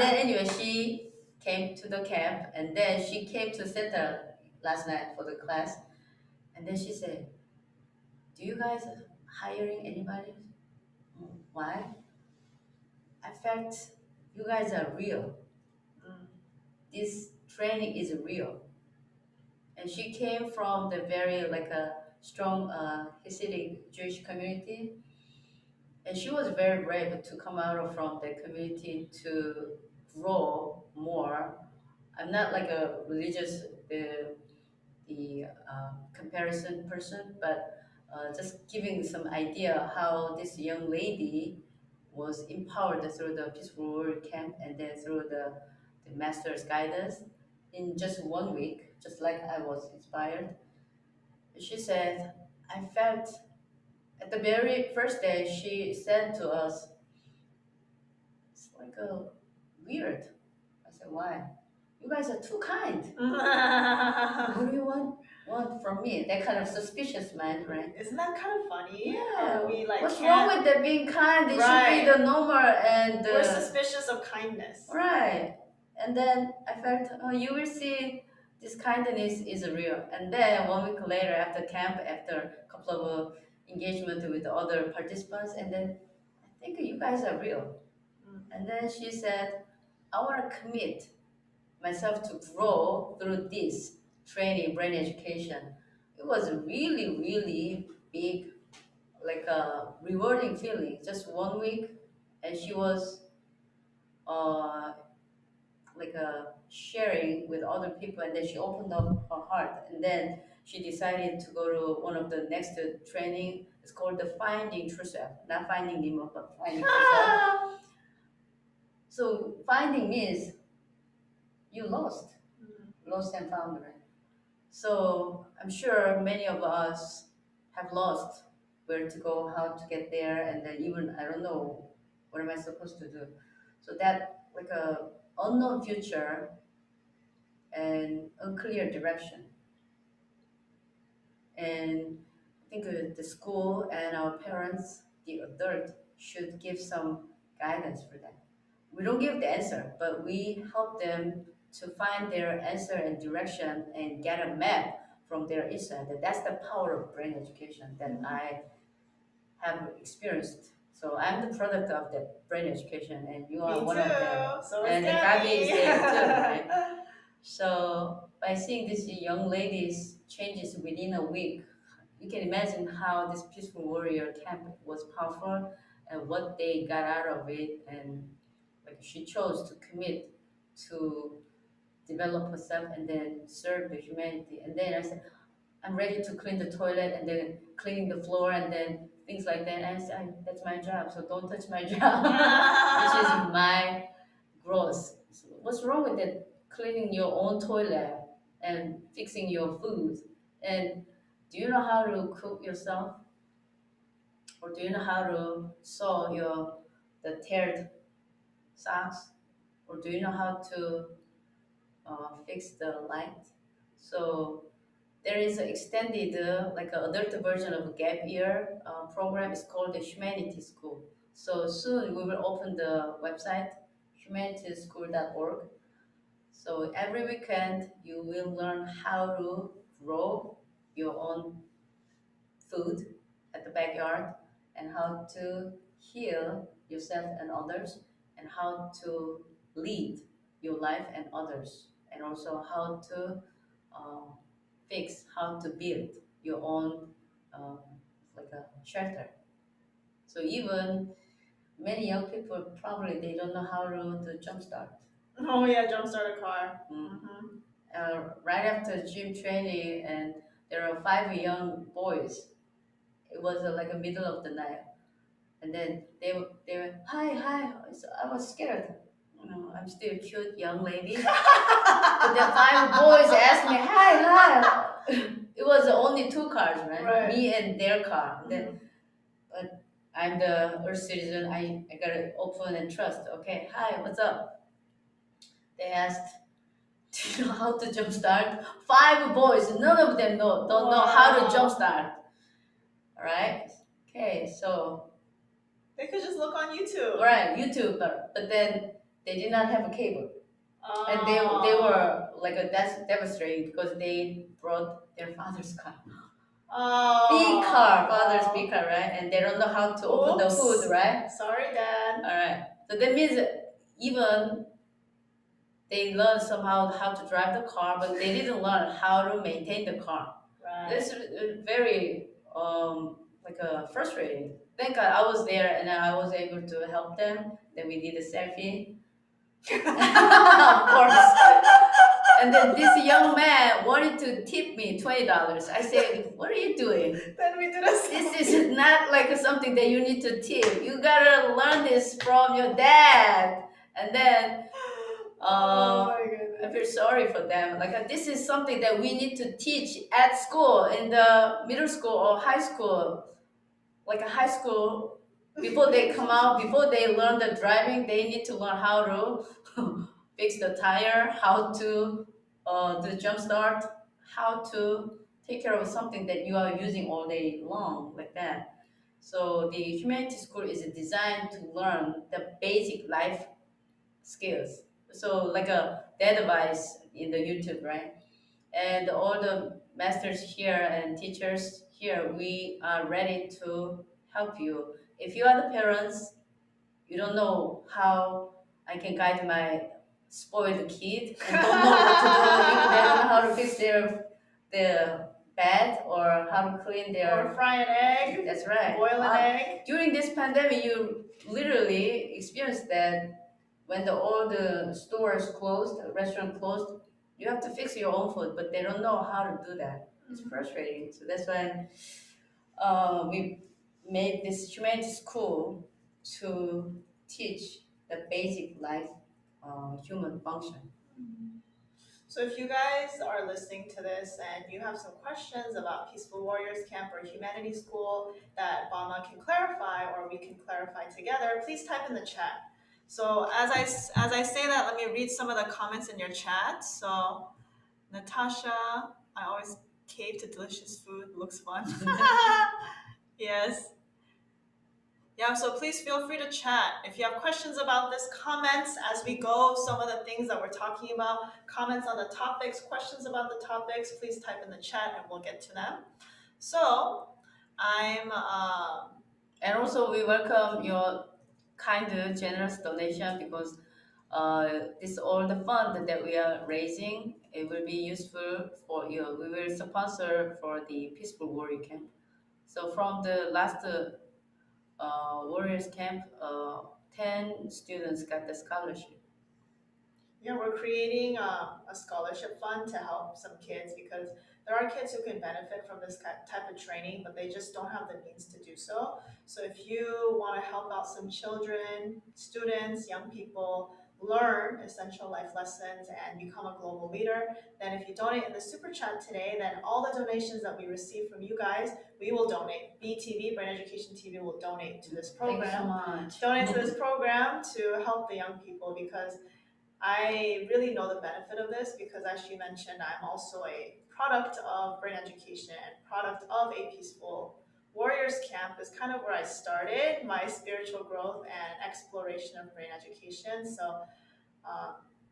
then anyway she came to the camp, and then she came to center last night for the class, and then she said, do you guys hiring anybody? Why? I felt you guys are real. This training is real. And she came from the very like a strong Hasidic Jewish community, and she was very brave to come out from the community to grow more. I'm not like a religious comparison person, but just giving some idea how this young lady was empowered through the Peaceful Warrior Camp and then through the master's guidance in just one week, just like I was inspired. She said, I felt at the very first day, she said to us, it's like a weird. I said, why? You guys are too kind. What do you want from me? That kind of suspicious mind, right? Isn't that kind of funny? Yeah. We like What's wrong with that being kind? It should be the normal and we're suspicious of kindness. right. And then I felt, oh, you will see this kindness is real. And then 1 week later, after camp, after a couple of engagement with the other participants, and then I think you guys are real. And then she said, I want to commit myself to grow through this training, brain education. It was a really, really big, like a rewarding feeling. Just 1 week, and she was uh, like sharing with other people, and then she opened up her heart, and then she decided to go to one of the next training. It's called the Finding True Self, not Finding Nemo, but Finding True Self. So finding means you lost and found, right? So I'm sure many of us have lost where to go, how to get there, and then even I don't know what am I supposed to do. So that like a unknown future and unclear direction. And I think the school and our parents, the adult, should give some guidance for that. We don't give the answer, but we help them to find their answer and direction and get a map from their inside. That's the power of brain education that I have experienced. So I'm the product of the brain education, and you are one of them. So and Gabby is there too, right? So by seeing these young ladies' changes within a week, you can imagine how this peaceful warrior camp was powerful and what they got out of it. And like she chose to commit to develop herself and then serve the humanity. And then I said, I'm ready to clean the toilet and then cleaning the floor and then things like that. And I said, that's my job, so don't touch my job, which is my growth. So what's wrong with it? Cleaning your own toilet and fixing your food. And do you know how to cook yourself? Or do you know how to sew the teared socks? Or do you know how to fix the light? So there is an extended, like an adult version of a gap year program. It's called the Humanity School. So soon we will open the website, humanityschool.org. So every weekend you will learn how to grow your own food at the backyard and how to heal yourself and others and how to lead your life and others and also how to uh, fix, how to build your own um, like a shelter. So even many young people probably they don't know how to jumpstart. Oh yeah, jumpstart a car. Right after gym training, and there are 5 young boys. It was like a middle of the night, and then they went hi. So I was scared. I'm still a cute young lady. But the 5 boys asked me hi. It was only 2 cars, right? Me and their car. Then, but I'm the Earth citizen. I gotta open and trust. Okay, hi, what's up? They asked, do you know how to jumpstart? 5 boys, none of them don't know how to jumpstart. All right. Okay, so they could just look on YouTube. Right, YouTube, but then they did not have a cable. And they were like that's devastating because they brought their father's car. Big car, father's big car, right? And they don't know how to open the hood, right? Sorry, Dad. All right. So that means even they learned somehow how to drive the car, but they didn't learn how to maintain the car. Right. This is very frustrating. Thank God I was there and I was able to help them. Then we did a selfie. Of course. And then this young man wanted to tip me $20. I said, what are you doing? Then we did a selfie. This is not like something that you need to tip. You gotta learn this from your dad. And then Oh my I feel goodness. sorry for them. Like this is something that we need to teach at school, in the middle school or high school. Like a high school, before they come out, before they learn the driving, they need to learn how to fix the tire, how to do jump start, how to take care of something that you are using all day long, like that. So the humanity school is designed to learn the basic life skills. So like a that advice in the YouTube, right? And all the masters here and teachers here, we are ready to help you. If you are the parents, you don't know how I can guide my spoiled kid and don't know what to do. If they don't know how to fix their bed or how to clean Or their. fry an egg. That's right. Boil an egg. During this pandemic, you literally experienced that when all the stores closed, the restaurant closed, you have to fix your own food, but they don't know how to do that. It's frustrating. So that's why we made this humanity school to teach the basic life human function. So if you guys are listening to this and you have some questions about Peaceful Warriors Camp or Humanity School that Bama can clarify or we can clarify together, please type in the chat. So as I say that, let me read some of the comments in your chat. So Natasha, I always cave to delicious food, looks fun. Yes. Yeah, so please feel free to chat. If you have questions about this, comments as we go, some of the things that we're talking about, comments on the topics, questions about the topics, please type in the chat and we'll get to them. So I'm And also, we welcome your kind, generous donation because this all the fund that we are raising. It will be useful for you. We will sponsor for the Peaceful Warrior Camp. So from the last Warriors Camp, 10 students got the scholarship. yeah, we're creating a scholarship fund to help some kids because there are kids who can benefit from this type of training, but they just don't have the means to do so. So if you want to help out some children, students, young people learn essential life lessons and become a global leader, then if you donate in the super chat today, then all the donations that we receive from you guys, we will donate. BETV, Brain Education TV, will donate to this program. Thank you so much. Donate to this program to help the young people because I really know the benefit of this because, as she mentioned, I'm also a product of brain education and product of a peaceful warriors camp is kind of where I started my spiritual growth and exploration of brain education. So,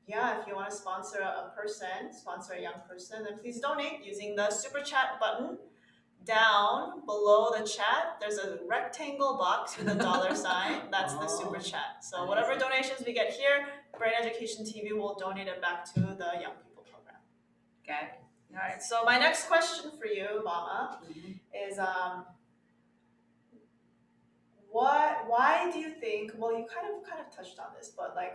yeah, if you want to sponsor a person, sponsor a young person, then please donate using the super chat button down below the chat. There's a rectangle box with a dollar sign. That's the super chat. So whatever donations we get here, Brain Education TV will donate it back to the Young People Program. Okay. All right. So my next question for you, Bama, is why do you think? Well, you kind of touched on this, but like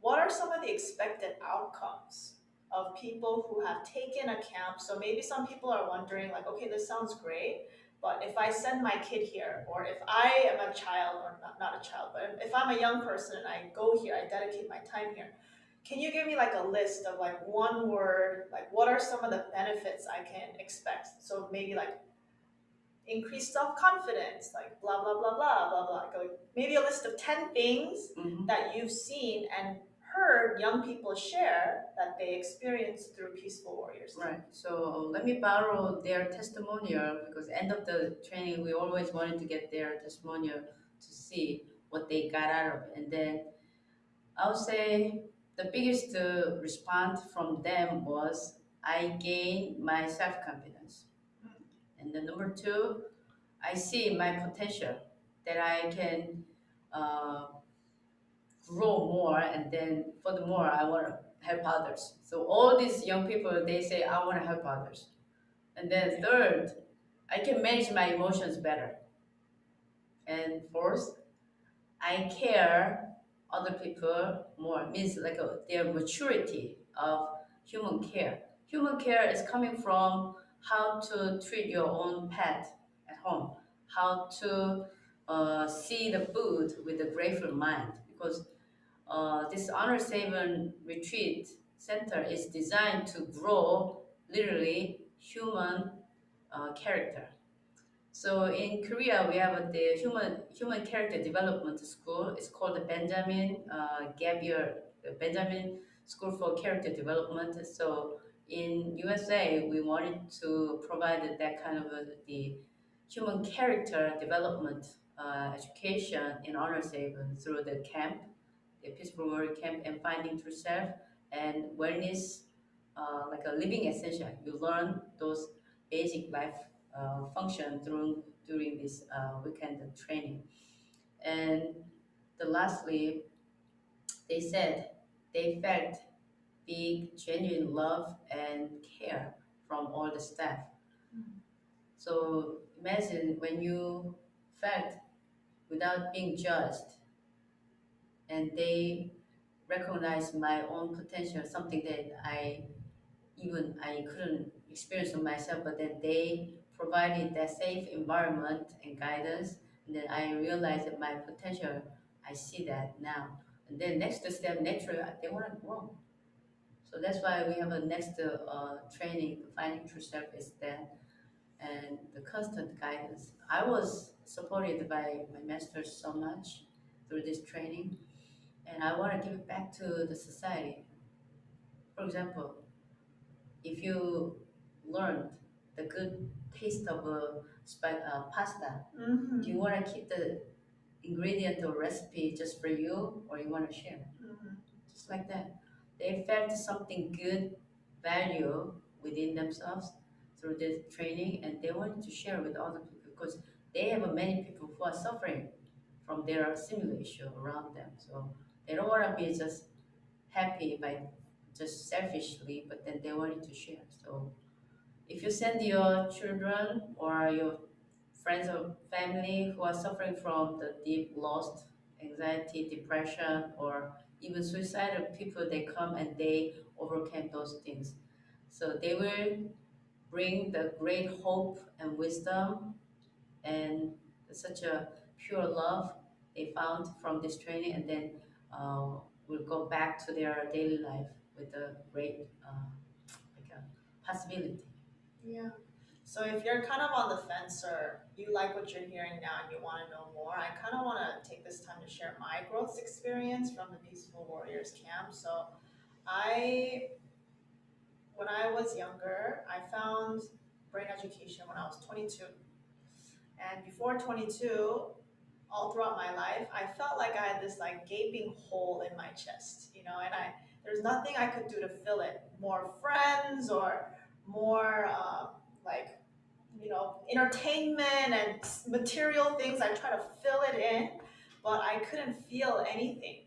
what are some of the expected outcomes of people who have taken a camp? So maybe some people are wondering, like, okay, this sounds great, but if I send my kid here, or if I am a child, or not a child, but if I'm a young person and I go here, I dedicate my time here, can you give me like a list of like one word, like what are some of the benefits I can expect? So maybe like increased self-confidence, like blah blah blah blah blah blah. Like maybe a list of 10 things that you've seen and heard young people share that they experienced through Peaceful Warriors. Right. So let me borrow their testimonial because end of the training we always wanted to get their testimonial to see what they got out of it. And then I would say the biggest response from them was I gained my self-confidence. And then number two, I see my potential that I can uh, grow more, and then furthermore, I want to help others. So all these young people, they say, I want to help others. And then third, I can manage my emotions better. And fourth, I care other people more. Means like their maturity of human care. Human care is coming from how to treat your own pet at home, how to see the food with a grateful mind. Because this Honor Seven Retreat Center is designed to grow literally human character. So in Korea, we have the human character development school. It's called the Benjamin School for Character Development. So in USA, we wanted to provide that kind of the human character development education in Honor Haven through the camp, the Peaceful Warrior Camp, and Finding True Self and wellness, like a living essential. You learn those basic life function during this weekend training. And lastly, they said they felt big, genuine love and care from all the staff. So imagine when you felt without being judged, and they recognize my own potential, something that I couldn't experience on myself, but then they provided that safe environment and guidance, and then I realized that my potential, I see that now. And then next step, naturally, they want to grow. So that's why we have a next training, finding true self is that, and the constant guidance. I was supported by my mentors so much through this training, and I want to give it back to the society. For example, if you learned the good taste of pasta, do you want to keep the ingredient or recipe just for you, or you want to share? Just like that. They felt something good, value within themselves through this training, and they wanted to share with other people because they have many people who are suffering from their similar issue around them. So they don't want to be just happy by just selfishly, but then they wanted to share. So if you send your children or your friends or family who are suffering from the deep loss, anxiety, depression, or even suicidal people, they come and they overcome those things. So they will bring the great hope and wisdom and such a pure love they found from this training, and then will go back to their daily life with a great like a possibility. Yeah. So if you're kind of on the fence or you like what you're hearing now and you want to know more, I kind of want to take this time to share my growth experience from the Peaceful Warriors camp. So when I was younger, I found brain education when I was 22. And before 22, all throughout my life, I felt like I had this like gaping hole in my chest, and there's nothing I could do to fill it. More friends or more like entertainment and material things. I try to fill it in, but I couldn't feel anything.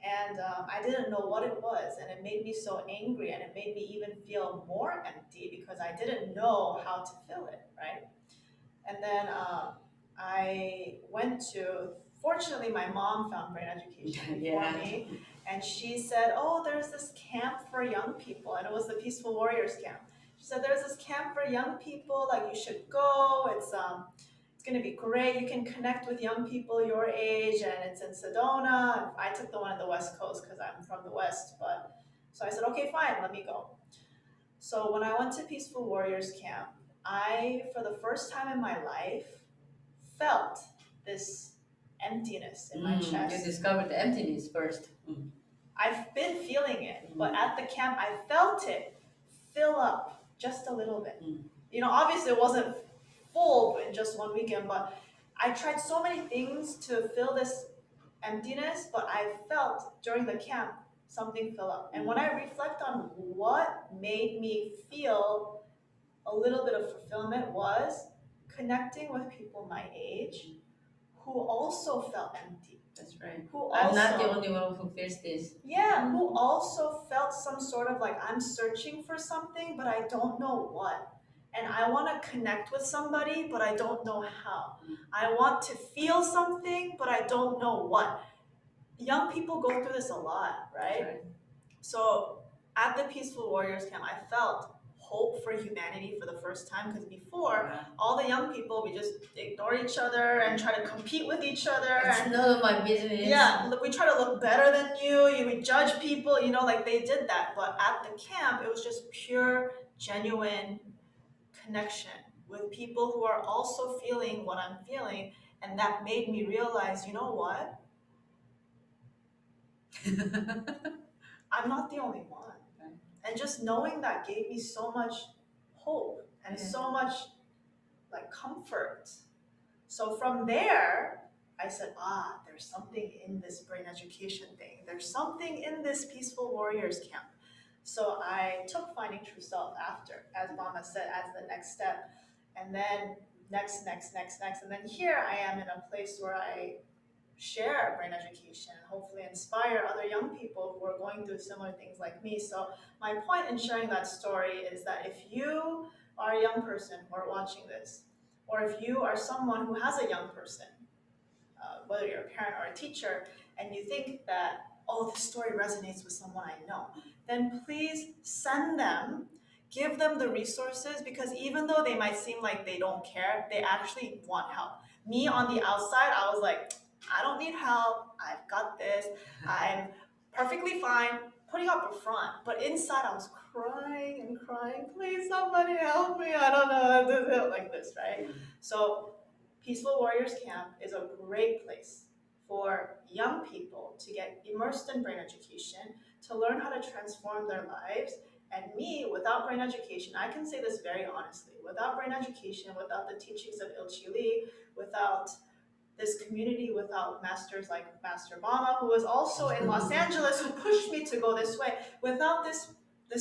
And I didn't know what it was, and it made me so angry, and it made me even feel more empty because I didn't know how to fill it, right? And then fortunately, my mom found brain education for me, and she said, "Oh, there's this camp for young people," and it was the Peaceful Warriors camp. She said, "There's this camp for young people, like you should go. It's gonna be great. You can connect with young people your age, and it's in Sedona." I took the one in the West Coast because I'm from the West, so I said, "Okay, fine, let me go." So when I went to Peaceful Warriors camp, I, for the first time in my life, felt this emptiness in my chest. You discovered the emptiness first. I've been feeling it, but at the camp, I felt it fill up just a little bit. Obviously it wasn't full in just one weekend, but I tried so many things to fill this emptiness, but I felt during the camp something fill up. And when I reflect on what made me feel a little bit of fulfillment was connecting with people my age who also felt empty. That's right. Who I'm not also- the only one who feels this. Yeah, who also felt some sort of like, I'm searching for something, but I don't know what. And I want to connect with somebody, but I don't know how. I want to feel something, but I don't know what. Young people go through this a lot, right? Right. So at the Peaceful Warriors camp, I felt hope for humanity for the first time, because before Yeah. all the young people, we just ignore each other and try to compete with each other. It's And none of my business. yeah, we try to look better than you. We judge people, like they did that. But at the camp, it was just pure, genuine connection with people who are also feeling what I'm feeling. And that made me realize, you know what? I'm not the only one. Right. And just knowing that gave me so much hope and so much like comfort. So from there, I said, there's something in this brain education thing. There's something in this Peaceful Warriors camp. So I took Finding True Self after, as Bama said, as the next step. And then next. And then here I am in a place where I share brain education and hopefully inspire other young people who are going through similar things like me. So my point in sharing that story is that if you are a young person who are watching this, or if you are someone who has a young person, whether you're a parent or a teacher, and you think that, this story resonates with someone I know, then please send them, give them the resources, because even though they might seem like they don't care, they actually want help. Me on the outside, I was like, I don't need help. I've got this. I'm perfectly fine putting up a front. But inside, I was crying and crying. Please, somebody help me. I don't know how to do it like this, right? So Peaceful Warriors Camp is a great place for young people to get immersed in brain education, to learn how to transform their lives. And me, without brain education, I can say this very honestly, without brain education, without the teachings of Il Li, without this community, without masters like Master Bama, who was also in Los Angeles, who pushed me to go this way, without this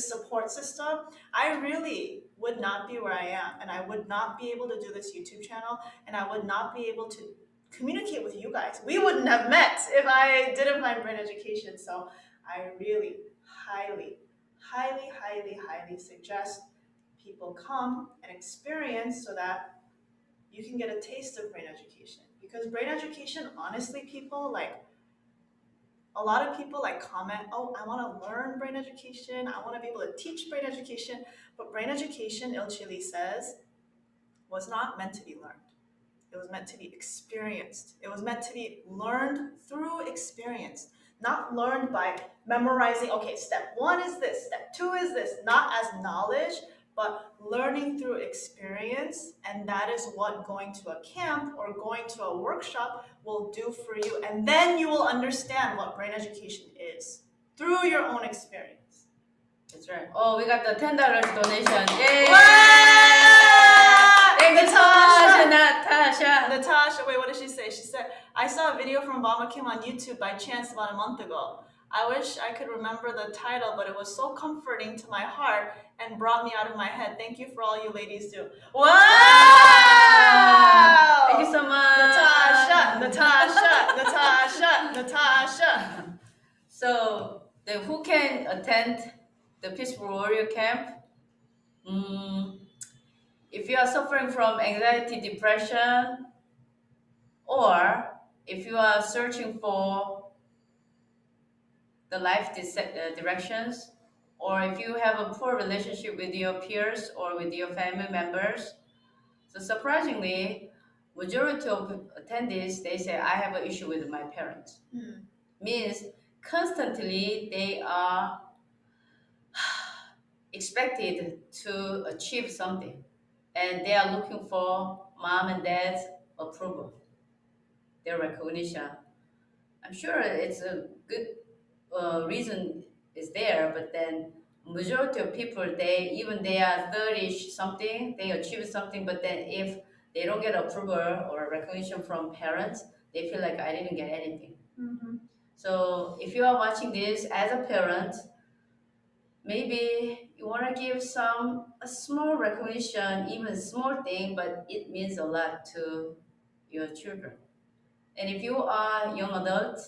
support system, I really would not be where I am, and I would not be able to do this YouTube channel, and I would not be able to communicate with you guys. We wouldn't have met if I didn't find brain education. So I really highly suggest people come and experience so that you can get a taste of brain education. Because brain education, honestly, people, like, a lot of people like comment, I want to learn brain education, I want to be able to teach brain education. But brain education, Il Li says, was not meant to be learned. It was meant to be experienced. It was meant to be learned through experience, not learned by memorizing, okay, step 1 is this, step 2 is this, not as knowledge, but learning through experience. And that is what going to a camp or going to a workshop will do for you. And then you will understand what brain education is through your own experience. That's right. Oh, we got the $10 donation. Yay! Thank you so much, Natasha, wait, what did she say? She said, I saw a video from Bama Kim on YouTube by chance about a month ago. I wish I could remember the title, but it was so comforting to my heart and brought me out of my head. Thank you for all you ladies do. Wow! Thank you so much. Natasha. So, then who can attend the Peaceful Warrior Camp? If you are suffering from anxiety, depression, or if you are searching for the life directions, or if you have a poor relationship with your peers or with your family members. So surprisingly, majority of attendees, they say, I have an issue with my parents. Means constantly they are expected to achieve something, and they are looking for mom and dad's approval, their recognition. I'm sure it's a good reason is there, but then majority of people, they are 30 something, they achieve something, but then if they don't get approval or recognition from parents, they feel like I didn't get anything. So if you are watching this as a parent, maybe you want to give a small recognition, even a small thing, but it means a lot to your children. And if you are young adult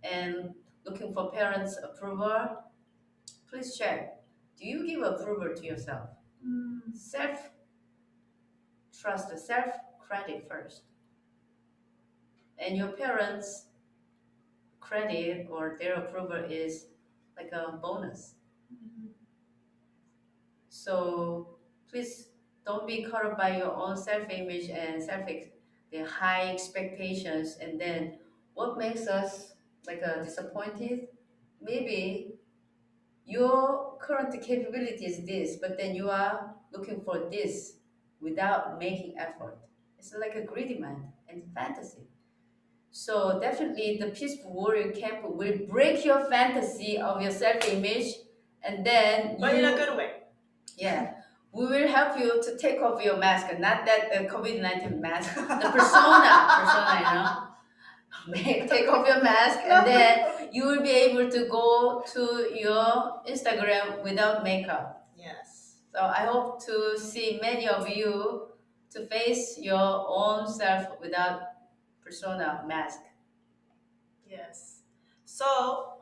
and looking for parents' approval, please check. Do you give approval to yourself? Self-trust, self-credit first. And your parents' credit or their approval is like a bonus. So please don't be caught up by your own self-image and the high expectations, and then what makes us like disappointed? Maybe your current capability is this, but then you are looking for this without making effort. It's like a greedy mind and fantasy. So definitely the peaceful warrior camp will break your fantasy of your self-image, and then But in a good way. yeah, we will help you to take off your mask, not that COVID-19 mask, the persona, you know. Take off your mask, and then you will be able to go to your Instagram without makeup. Yes. So I hope to see many of you to face your own self without persona mask. Yes. So,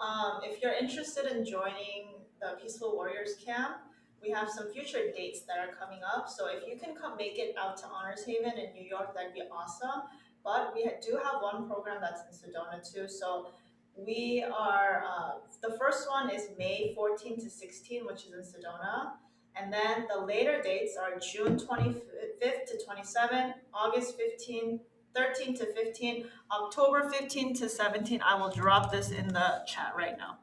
if you're interested in joining the Peaceful Warriors Camp, we have some future dates that are coming up. So, if you can come make it out to Honors Haven in New York, that'd be awesome. But we do have one program that's in Sedona too. So, we are, the first one is May 14 to 16, which is in Sedona. And then the later dates are June 25th to 27, August 13 to 15, October 15 to 17. I will drop this in the chat right now.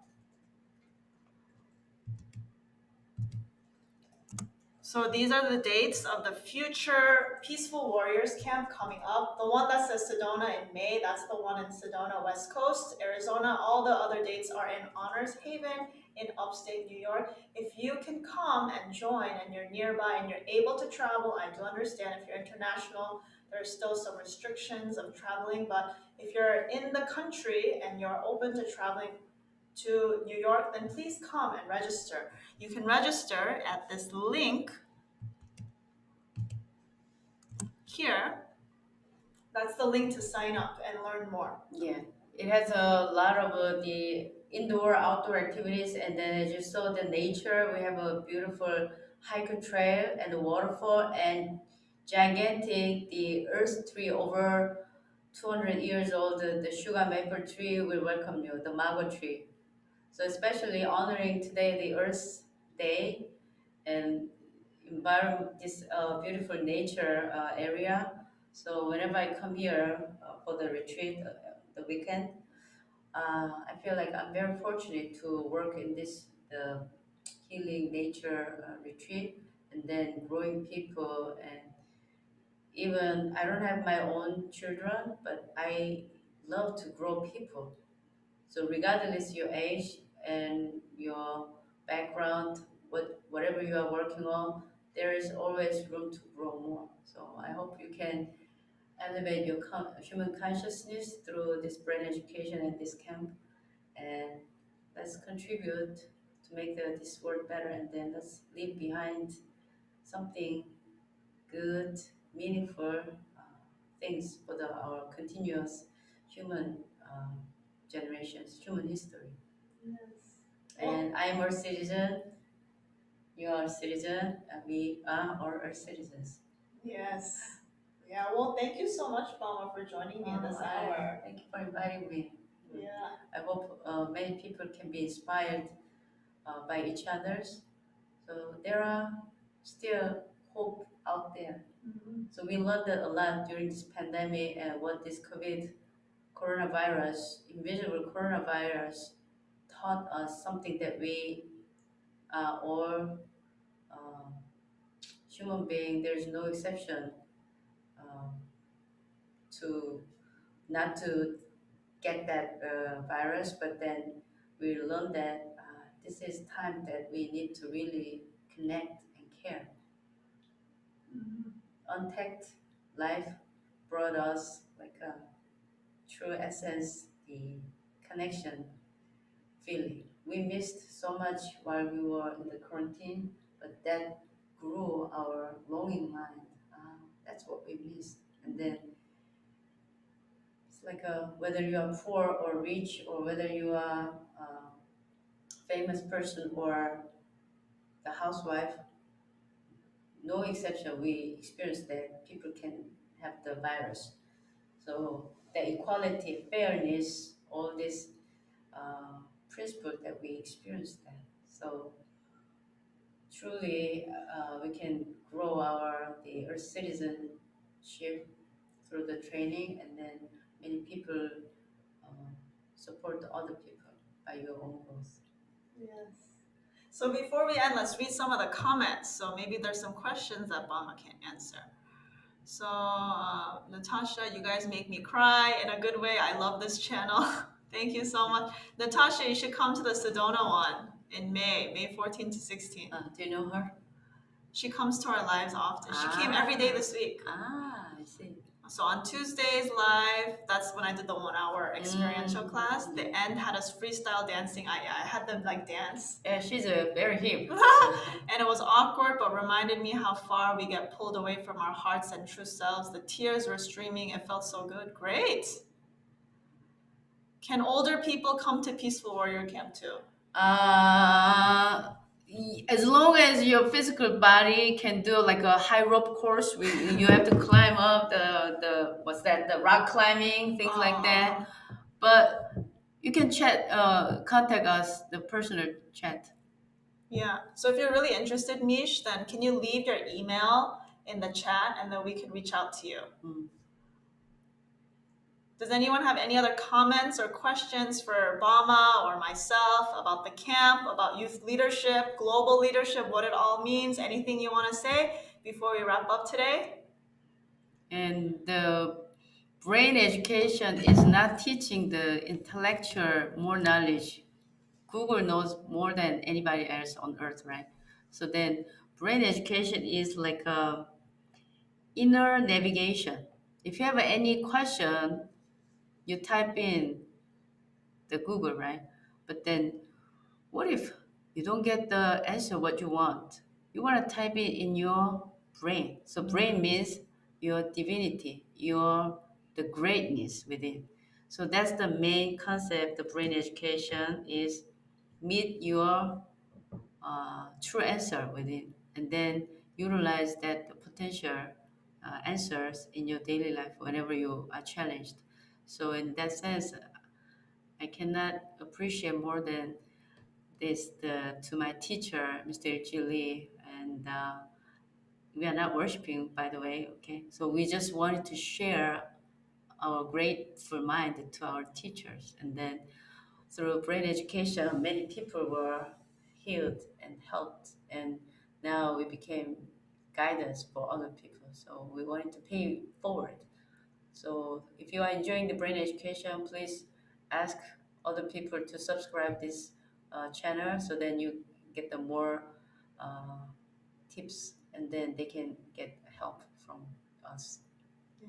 So these are the dates of the future Peaceful Warriors camp coming up. The one that says Sedona in May, that's the one in Sedona, West Coast, Arizona. All the other dates are in Honors Haven in upstate New York. If you can come and join and you're nearby and you're able to travel, I do understand if you're international, there's still some restrictions of traveling, but if you're in the country and you're open to traveling to New York, then please come and register. You can register at this link here. That's the link to sign up and learn more. Yeah, it has a lot of the indoor, outdoor activities, and then as you saw the nature, we have a beautiful hiking trail and a waterfall and gigantic the earth tree over 200 years old. The sugar maple tree will welcome you, the mango tree. So especially honoring today the Earth Day and environment this beautiful nature area. So whenever I come here for the retreat, the weekend, I feel like I'm very fortunate to work in this healing nature retreat, and then growing people. And even I don't have my own children, but I love to grow people. So regardless your age and your background, whatever you are working on, there is always room to grow more. So I hope you can elevate your human consciousness through this brain education and this camp, and let's contribute to make this world better, and then let's leave behind something good, meaningful things for our continuous human generations, human history. Yes. And I am a citizen, you are a citizen, and we are all our citizens. Yes. Yeah, well, thank you so much, Bama, for joining me in this hour. Thank you for inviting me. Yeah. I hope many people can be inspired by each others. So there are still hope out there. Mm-hmm. So we learned a lot during this pandemic and what this coronavirus, invisible coronavirus, taught us something that we all human being, there's no exception um, to not to get that virus, but then we learn that this is time that we need to really connect and care. Mm-hmm. Untact life brought us like a true essence, the connection feeling. We missed so much while we were in the quarantine, but that grew our longing mind. That's what we missed. And then it's like whether you are poor or rich, or whether you are a famous person or the housewife, no exception. We experience that people can have the virus. So the equality, fairness, all this principle that we experience that. So truly we can grow the Earth citizenship through the training, and then many people uh, support the other people by your own growth. Yes. So before we end, let's read some of the comments. So maybe there's some questions that Bama can't answer. So Natasha, you guys make me cry in a good way. I love this channel. Thank you so much. Natasha, you should come to the Sedona one in May 14th to 16th. Do you know her? She comes to our lives often. She came every day this week. I see. So on Tuesdays live, that's when I did the 1 hour experiential class. The end had us freestyle dancing. I had them like dance. Yeah, she's a very hip. And it was awkward, but reminded me how far we get pulled away from our hearts and true selves. The tears were streaming. It felt so good. Great. Can older people come to Peaceful Warrior Camp too? As long as your physical body can do like a high rope course, you have to climb up the what's that, the rock climbing, things like that. But you can chat, contact us, the personal chat. Yeah. So if you're really interested, Mish, then can you leave your email in the chat and then we can reach out to you. Does anyone have any other comments or questions for Bama or myself about the camp, about youth leadership, global leadership, what it all means? Anything you want to say before we wrap up today? And the brain education is not teaching the intellectual more knowledge. Google knows more than anybody else on earth, right? So then brain education is like a inner navigation. If you have any question, you type in the Google, right? But then what if you don't get the answer what you want? You want to type it in your brain. So brain means your divinity, your the greatness within. So that's the main concept. The brain education is meet your true answer within, and then utilize that potential answers in your daily life whenever you are challenged. So in that sense, I cannot appreciate more than this to my teacher, Mr. Chi Lee, and we are not worshiping, by the way. Okay, so we just wanted to share our grateful mind to our teachers, and then through brain education, many people were healed and helped, and now we became guidance for other people. So we wanted to pay forward. So if you are enjoying the brain education, please ask other people to subscribe this channel, so then you get the more tips, and then they can get help from us.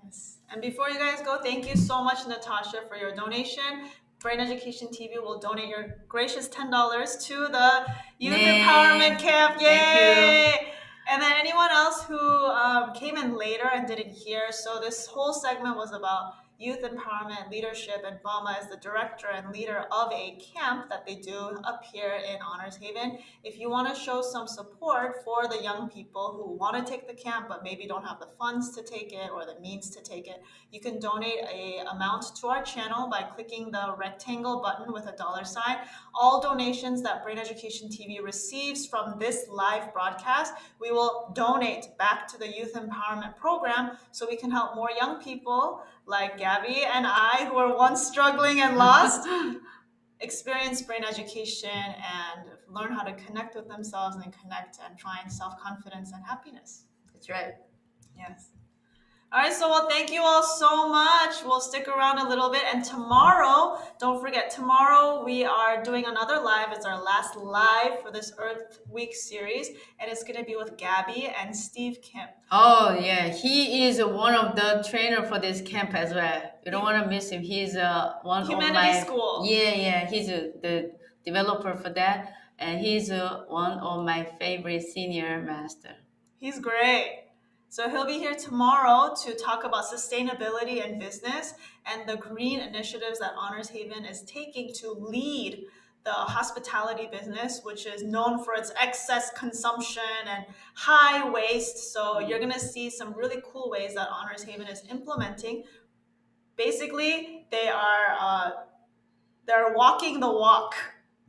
Yes. And before you guys go, thank you so much, Natasha, for your donation. Brain Education TV will donate your gracious $10 to the Youth Empowerment Camp. Yay! Thank you. And then anyone else who came in later and didn't hear, so this whole segment was about youth empowerment, leadership, and Bama is the director and leader of a camp that they do up here in Honors Haven. If you want to show some support for the young people who want to take the camp but maybe don't have the funds to take it or the means to take it, you can donate a amount to our channel by clicking the rectangle button with a $sign. All donations that Brain Education TV receives from this live broadcast, we will donate back to the Youth Empowerment Program so we can help more young people like Gabby and I, who were once struggling and lost, experience brain education and learn how to connect with themselves and connect and find self-confidence and happiness. That's right. Yes. All right, so well, thank you all so much. We'll stick around a little bit. And tomorrow, don't forget, tomorrow we are doing another live. It's our last live for this Earth Week series. And it's going to be with Gabby and Steve Kim. Oh, yeah. He is one of the trainer for this camp as well. You don't want to miss him. He's one Humanity of my... School. Yeah. He's the developer for that. And he's one of my favorite senior master. He's great. So he'll be here tomorrow to talk about sustainability in business and the green initiatives that Honors Haven is taking to lead the hospitality business, which is known for its excess consumption and high waste. So you're going to see some really cool ways that Honors Haven is implementing. Basically, they're walking the walk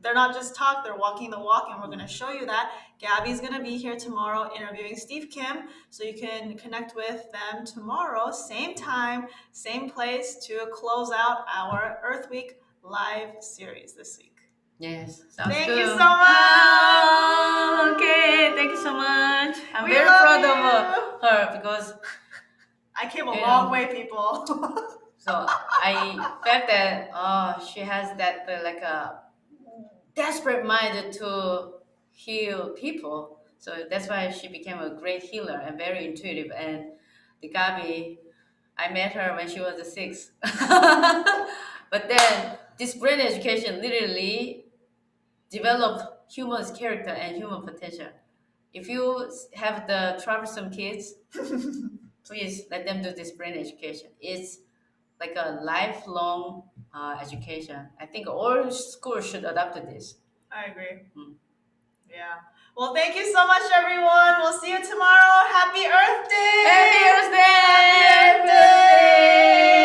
they're not just talk, they're walking the walk, and we're going to show you that. Gabby's going to be here tomorrow interviewing Steve Kim, so you can connect with them tomorrow, same time, same place, to close out our Earth Week live series this week. Yes, sounds Thank good. you so much. Oh, okay, thank you so much. I'm We very love proud you. of her because I came a You long know. way, people. so I felt that she has that like a desperate mind to heal people. So that's why she became a great healer and very intuitive. And the Gabi, I met her when she was 6. But then this brain education literally developed human's character and human potential. If you have the troublesome kids, please let them do this brain education. It's like a lifelong education. I think all schools should adopt this. I agree. Mm. Yeah. Well, thank you so much, everyone. We'll see you tomorrow. Happy Earth Day! Happy Earth Day! Happy Earth Day!